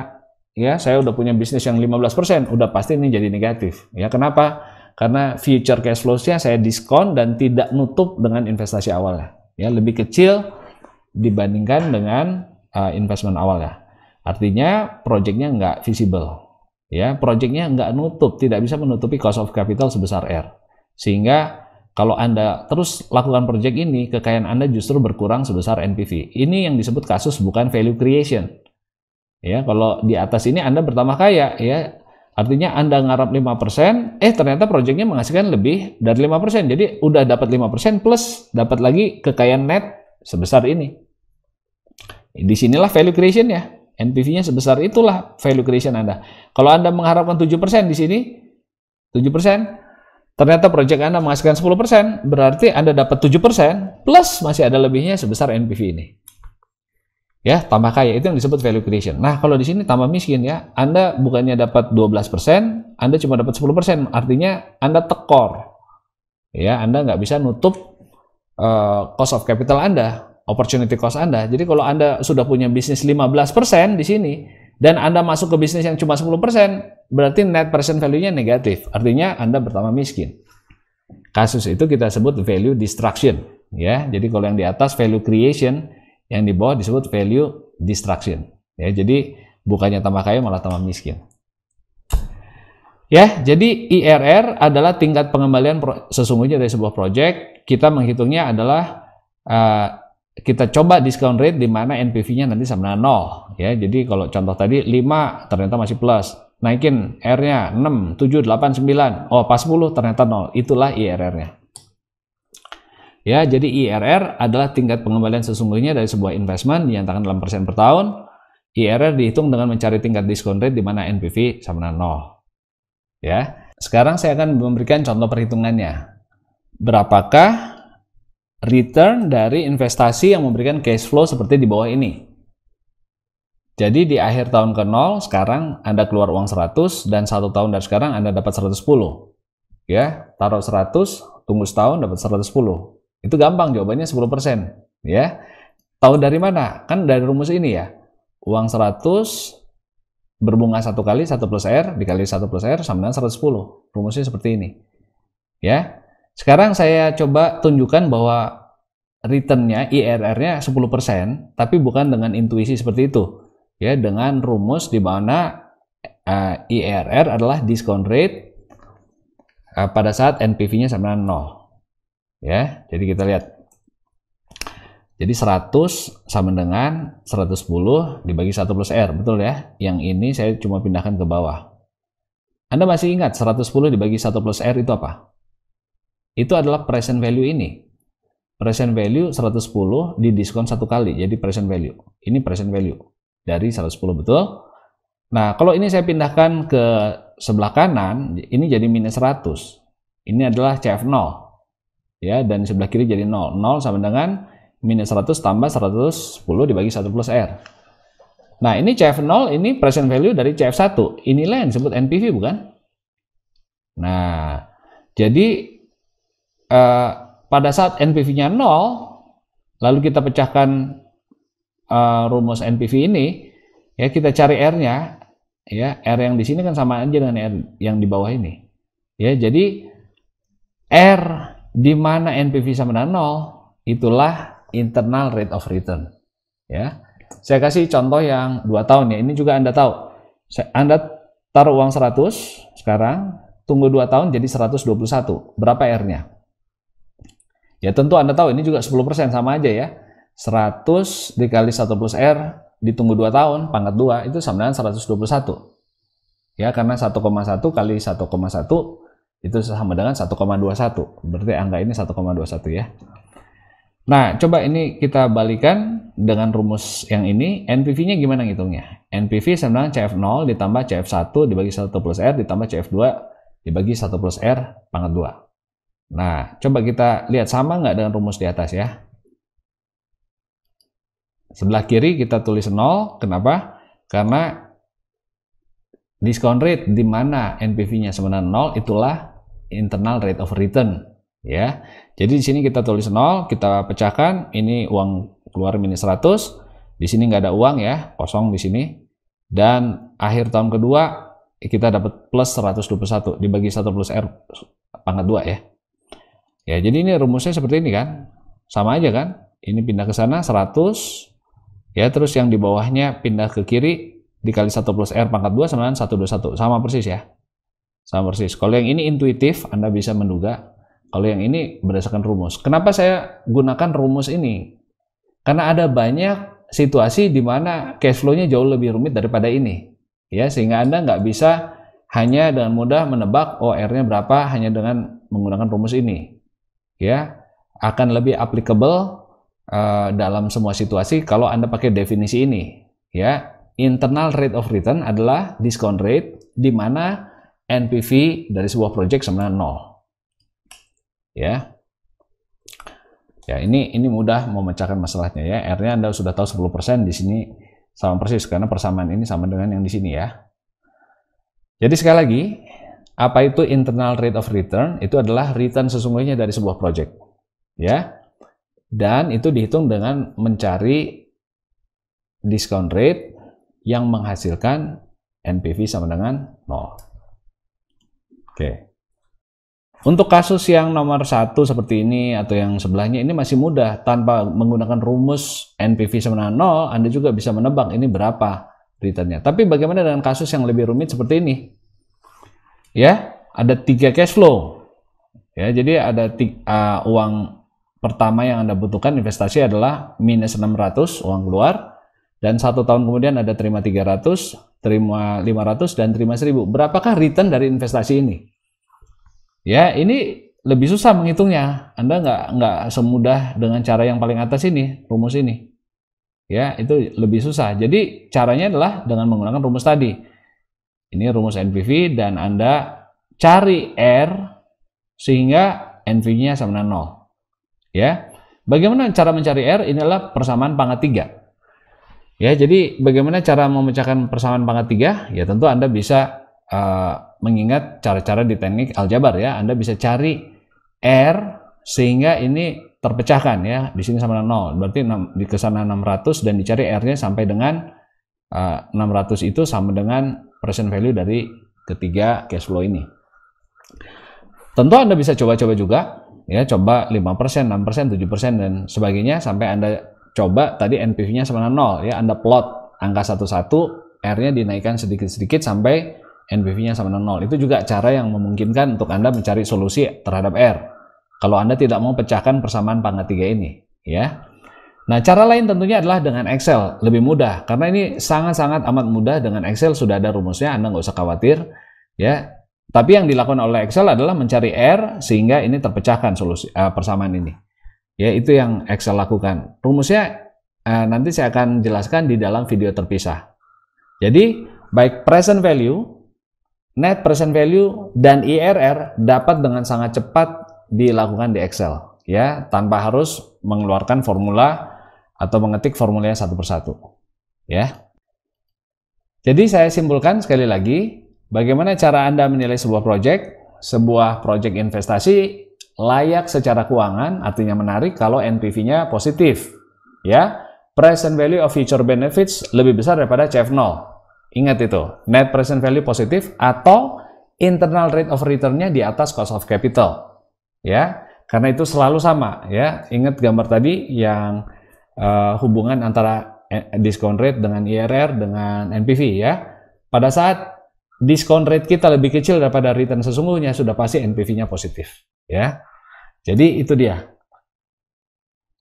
ya saya udah punya bisnis yang 15%, udah pasti ini jadi negatif. Ya kenapa? Karena future cash flows-nya saya diskon dan tidak nutup dengan investasi awalnya. Ya lebih kecil dibandingkan dengan investment awalnya. Artinya proyeknya nggak visible. Ya, proyeknya nggak nutup, tidak bisa menutupi cost of capital sebesar R. Sehingga kalau Anda terus lakukan proyek ini, kekayaan Anda justru berkurang sebesar NPV. Ini yang disebut kasus bukan value creation. Ya, kalau di atas ini Anda bertambah kaya, ya artinya Anda ngarap 5%, ternyata proyeknya menghasilkan lebih dari 5%. Jadi udah dapat 5% plus dapat lagi kekayaan net sebesar ini. Disinilah value creation ya. NPV-nya sebesar itulah value creation Anda. Kalau Anda mengharapkan 7% di sini, 7%, ternyata proyek Anda menghasilkan 10%, berarti Anda dapat 7% plus masih ada lebihnya sebesar NPV ini. Ya, tambah kaya, itu yang disebut value creation. Nah, kalau di sini tambah miskin ya, Anda bukannya dapat 12%, Anda cuma dapat 10%, artinya Anda tekor. Ya, Anda nggak bisa nutup cost of capital Anda, opportunity cost Anda. Jadi kalau Anda sudah punya bisnis 15% di sini, dan Anda masuk ke bisnis yang cuma 10%, berarti net present value-nya negatif. Artinya Anda bertambah miskin. Kasus itu kita sebut value destruction. Ya, jadi kalau yang di atas value creation, yang di bawah disebut value destruction. Ya, jadi bukannya tambah kaya malah tambah miskin. Ya, jadi IRR adalah tingkat pengembalian sesungguhnya dari sebuah proyek. Kita menghitungnya adalah kita coba discount rate di mana NPV-nya nanti sama dengan 0. Ya, jadi kalau contoh tadi 5 ternyata masih plus. Naikin R-nya 6, 7, 8, 9. Oh, pas 10 ternyata 0. Itulah IRR-nya. Ya, jadi IRR adalah tingkat pengembalian sesungguhnya dari sebuah investment dinyatakan dalam persen per tahun. IRR dihitung dengan mencari tingkat discount rate di mana NPV sama dengan 0. Ya. Sekarang saya akan memberikan contoh perhitungannya. Berapakah return dari investasi yang memberikan cash flow seperti di bawah ini? Jadi di akhir tahun ke-0 sekarang Anda keluar uang 100 dan 1 tahun dari sekarang Anda dapat 110. Ya, taruh 100, tunggu setahun dapat 110. Itu gampang, jawabannya 10%. Ya. Tahu dari mana? Kan dari rumus ini ya. Uang 100 berbunga 1 kali 1 plus R dikali 1 plus R sama dengan 110. Rumusnya seperti ini. Ya. Sekarang saya coba tunjukkan bahwa return-nya, IRR-nya 10%, tapi bukan dengan intuisi seperti itu. Ya, dengan rumus di mana IRR adalah discount rate pada saat NPV-nya sama dengan 0. Ya, jadi kita lihat. Jadi 100 sama dengan 110 dibagi 1 plus R, betul ya? Yang ini saya cuma pindahkan ke bawah. Anda masih ingat 110 dibagi 1 plus R itu apa? Itu adalah present value ini. Present value 110 didiskon 1 kali, jadi present value. Ini present value dari 110, betul? Nah, kalau ini saya pindahkan ke sebelah kanan, ini jadi minus 100. Ini adalah CF0. Ya, dan sebelah kiri jadi 0. 0 sama dengan minus 100 tambah 110 dibagi 1 plus R. Nah, ini CF0, ini present value dari CF1. Inilah yang disebut NPV, bukan? Nah, jadi pada saat NPV-nya 0, lalu kita pecahkan rumus NPV ini, ya kita cari R-nya, ya R yang di sini kan sama aja dengan R yang di bawah ini. Ya, jadi R di mana NPV sama dengan 0, itulah internal rate of return. Ya, saya kasih contoh yang 2 tahun ya. Ini juga Anda tahu. Anda taruh uang 100 sekarang, tunggu 2 tahun jadi 121. Berapa R-nya? Ya tentu Anda tahu ini juga 10% sama aja ya. 100 dikali 1 plus R ditunggu 2 tahun pangkat 2 itu sama dengan 121. Ya, karena 1,1 kali 1,1 itu sama dengan 1,21. Berarti angka ini 1,21 ya. Nah, coba ini kita balikan dengan rumus yang ini. NPV-nya gimana ngitungnya? NPV sama dengan CF0 ditambah CF1 dibagi 1 plus R ditambah CF2 dibagi 1 plus R pangkat 2. Nah, coba kita lihat sama nggak dengan rumus di atas ya. Sebelah kiri kita tulis 0. Kenapa? Karena discount rate di mana NPV-nya sama dengan 0 itulah internal rate of return ya. Jadi di sini kita tulis 0, kita pecahkan, ini uang keluar minus 100, di sini nggak ada uang ya, kosong di sini. Dan akhir tahun kedua kita dapat plus 121 dibagi 1 plus R pangkat 2 ya. Ya, jadi ini rumusnya seperti ini kan. Sama aja kan? Ini pindah ke sana 100 ya, terus yang di bawahnya pindah ke kiri dikali 1 plus R pangkat 2 sama dengan 121. Sama persis ya. Sama persis. Kalau yang ini intuitif, Anda bisa menduga. Kalau yang ini berdasarkan rumus. Kenapa saya gunakan rumus ini? Karena ada banyak situasi di mana cash flow-nya jauh lebih rumit daripada ini. Ya, sehingga Anda nggak bisa hanya dengan mudah menebak, oh R-nya berapa hanya dengan menggunakan rumus ini. Ya, akan lebih applicable dalam semua situasi kalau Anda pakai definisi ini. Ya, internal rate of return adalah discount rate di mana NPV dari sebuah project sama dengan 0. Ya. Ya, ini mudah memecahkan masalahnya ya. R-nya Anda sudah tahu 10%, di sini sama persis karena persamaan ini sama dengan yang di sini ya. Jadi sekali lagi, apa itu internal rate of return? Itu adalah return sesungguhnya dari sebuah project. Ya. Dan itu dihitung dengan mencari discount rate yang menghasilkan NPV sama dengan 0. Oke. Untuk kasus yang nomor 1 seperti ini atau yang sebelahnya ini masih mudah. Tanpa menggunakan rumus NPV sama dengan 0, Anda juga bisa menebak ini berapa returnnya. Tapi bagaimana dengan kasus yang lebih rumit seperti ini? Ya, ada 3 cash flow. Ya, jadi ada uang pertama yang Anda butuhkan investasi adalah minus 600 uang keluar. Dan 1 tahun kemudian ada terima 300, terima 500, dan terima 1000. Berapakah return dari investasi ini? Ya, ini lebih susah menghitungnya. Anda nggak semudah dengan cara yang paling atas ini, rumus ini. Ya, itu lebih susah. Jadi, caranya adalah dengan menggunakan rumus tadi. Ini rumus NPV, dan Anda cari R sehingga NPV-nya sama dengan 0. Ya, bagaimana cara mencari R? Ini adalah persamaan pangkat 3. Ya, jadi bagaimana cara memecahkan persamaan pangkat 3? Ya, tentu Anda bisa mengingat cara-cara di teknik aljabar ya. Anda bisa cari R sehingga ini terpecahkan ya. Di sini sama dengan 0. Berarti di kesana 600 dan dicari R-nya sampai dengan 600 itu sama dengan present value dari ketiga cash flow ini. Tentu Anda bisa coba-coba juga ya, coba 5%, 6%, 7% dan sebagainya sampai Anda coba tadi NPV-nya sama dengan 0 ya. Anda plot angka 11, R-nya dinaikkan sedikit-sedikit sampai NPV-nya sama dengan 0. Itu juga cara yang memungkinkan untuk Anda mencari solusi terhadap R. Kalau Anda tidak mau pecahkan persamaan pangkat 3 ini ya. Nah, cara lain tentunya adalah dengan Excel. Lebih mudah karena ini sangat-sangat amat mudah. Dengan Excel sudah ada rumusnya, Anda nggak usah khawatir ya. Tapi yang dilakukan oleh Excel adalah mencari R sehingga ini terpecahkan solusi persamaan ini. Ya, itu yang Excel lakukan. Rumusnya nanti saya akan jelaskan di dalam video terpisah. Jadi, baik present value, net present value, dan IRR dapat dengan sangat cepat dilakukan di Excel. Ya, tanpa harus mengeluarkan formula atau mengetik formulanya satu persatu. Ya. Jadi, saya simpulkan sekali lagi, bagaimana cara Anda menilai sebuah project investasi layak secara keuangan, artinya menarik kalau NPV-nya positif. Ya, present value of future benefits lebih besar daripada CF0. Ingat itu, net present value positif atau internal rate of return-nya di atas cost of capital. Ya, Karena itu selalu sama ya. Ingat gambar tadi yang hubungan antara discount rate dengan IRR dengan NPV ya. Pada saat discount rate kita lebih kecil daripada return sesungguhnya, sudah pasti NPV-nya positif ya. Jadi itu dia.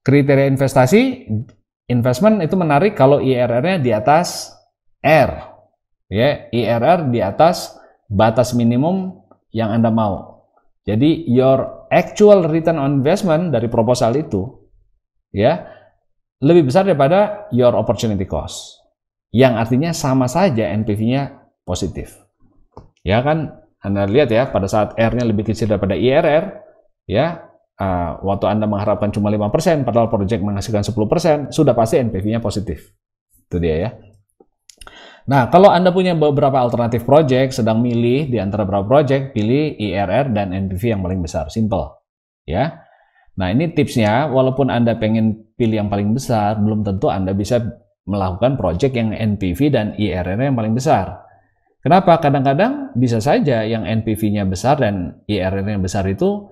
Kriteria investment itu menarik kalau IRR-nya di atas R. Ya, IRR di atas batas minimum yang Anda mau. Jadi your actual return on investment dari proposal itu ya lebih besar daripada your opportunity cost. Yang artinya sama saja NPV-nya positif. Ya kan, Anda lihat ya, pada saat R-nya lebih kecil daripada IRR, ya, waktu Anda mengharapkan cuma 5%, padahal project menghasilkan 10%, sudah pasti NPV-nya positif. Itu dia ya. Nah, kalau Anda punya beberapa alternatif project, sedang milih di antara beberapa project, pilih IRR dan NPV yang paling besar. Simple. Ya. Nah, ini tipsnya, walaupun Anda pengen pilih yang paling besar, belum tentu Anda bisa melakukan project yang NPV dan IRR yang paling besar. Kenapa? Kadang-kadang bisa saja yang NPV-nya besar dan IRR-nya besar itu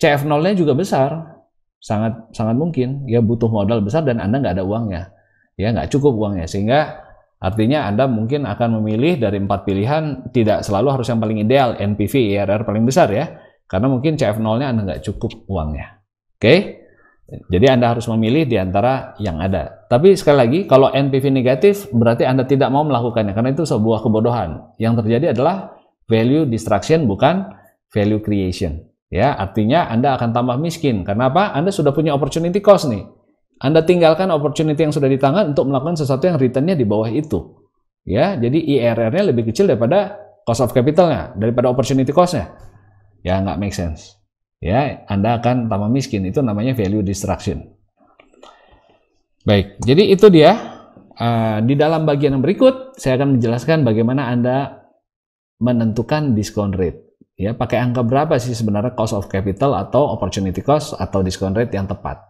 CF0-nya juga besar. Sangat mungkin. Ya butuh modal besar dan Anda nggak ada uangnya. Ya nggak cukup uangnya. Sehingga artinya Anda mungkin akan memilih dari 4 pilihan, tidak selalu harus yang paling ideal, NPV, IRR paling besar ya. Karena mungkin CF0-nya Anda nggak cukup uangnya. Oke? Jadi Anda harus memilih di antara yang ada. Tapi sekali lagi, kalau NPV negatif, berarti Anda tidak mau melakukannya. Karena itu sebuah kebodohan. Yang terjadi adalah value destruction, bukan value creation. Ya, artinya Anda akan tambah miskin. Karena apa? Anda sudah punya opportunity cost nih. Anda tinggalkan opportunity yang sudah di tangan untuk melakukan sesuatu yang return-nya di bawah itu. Ya, jadi IRR-nya lebih kecil daripada cost of capital-nya, daripada opportunity cost-nya. Ya, nggak make sense. Ya, Anda akan tambah miskin. Itu namanya value destruction. Baik, jadi itu dia. Di dalam bagian yang berikut, saya akan menjelaskan bagaimana Anda menentukan discount rate. Ya, pakai angka berapa sih sebenarnya cost of capital atau opportunity cost atau discount rate yang tepat.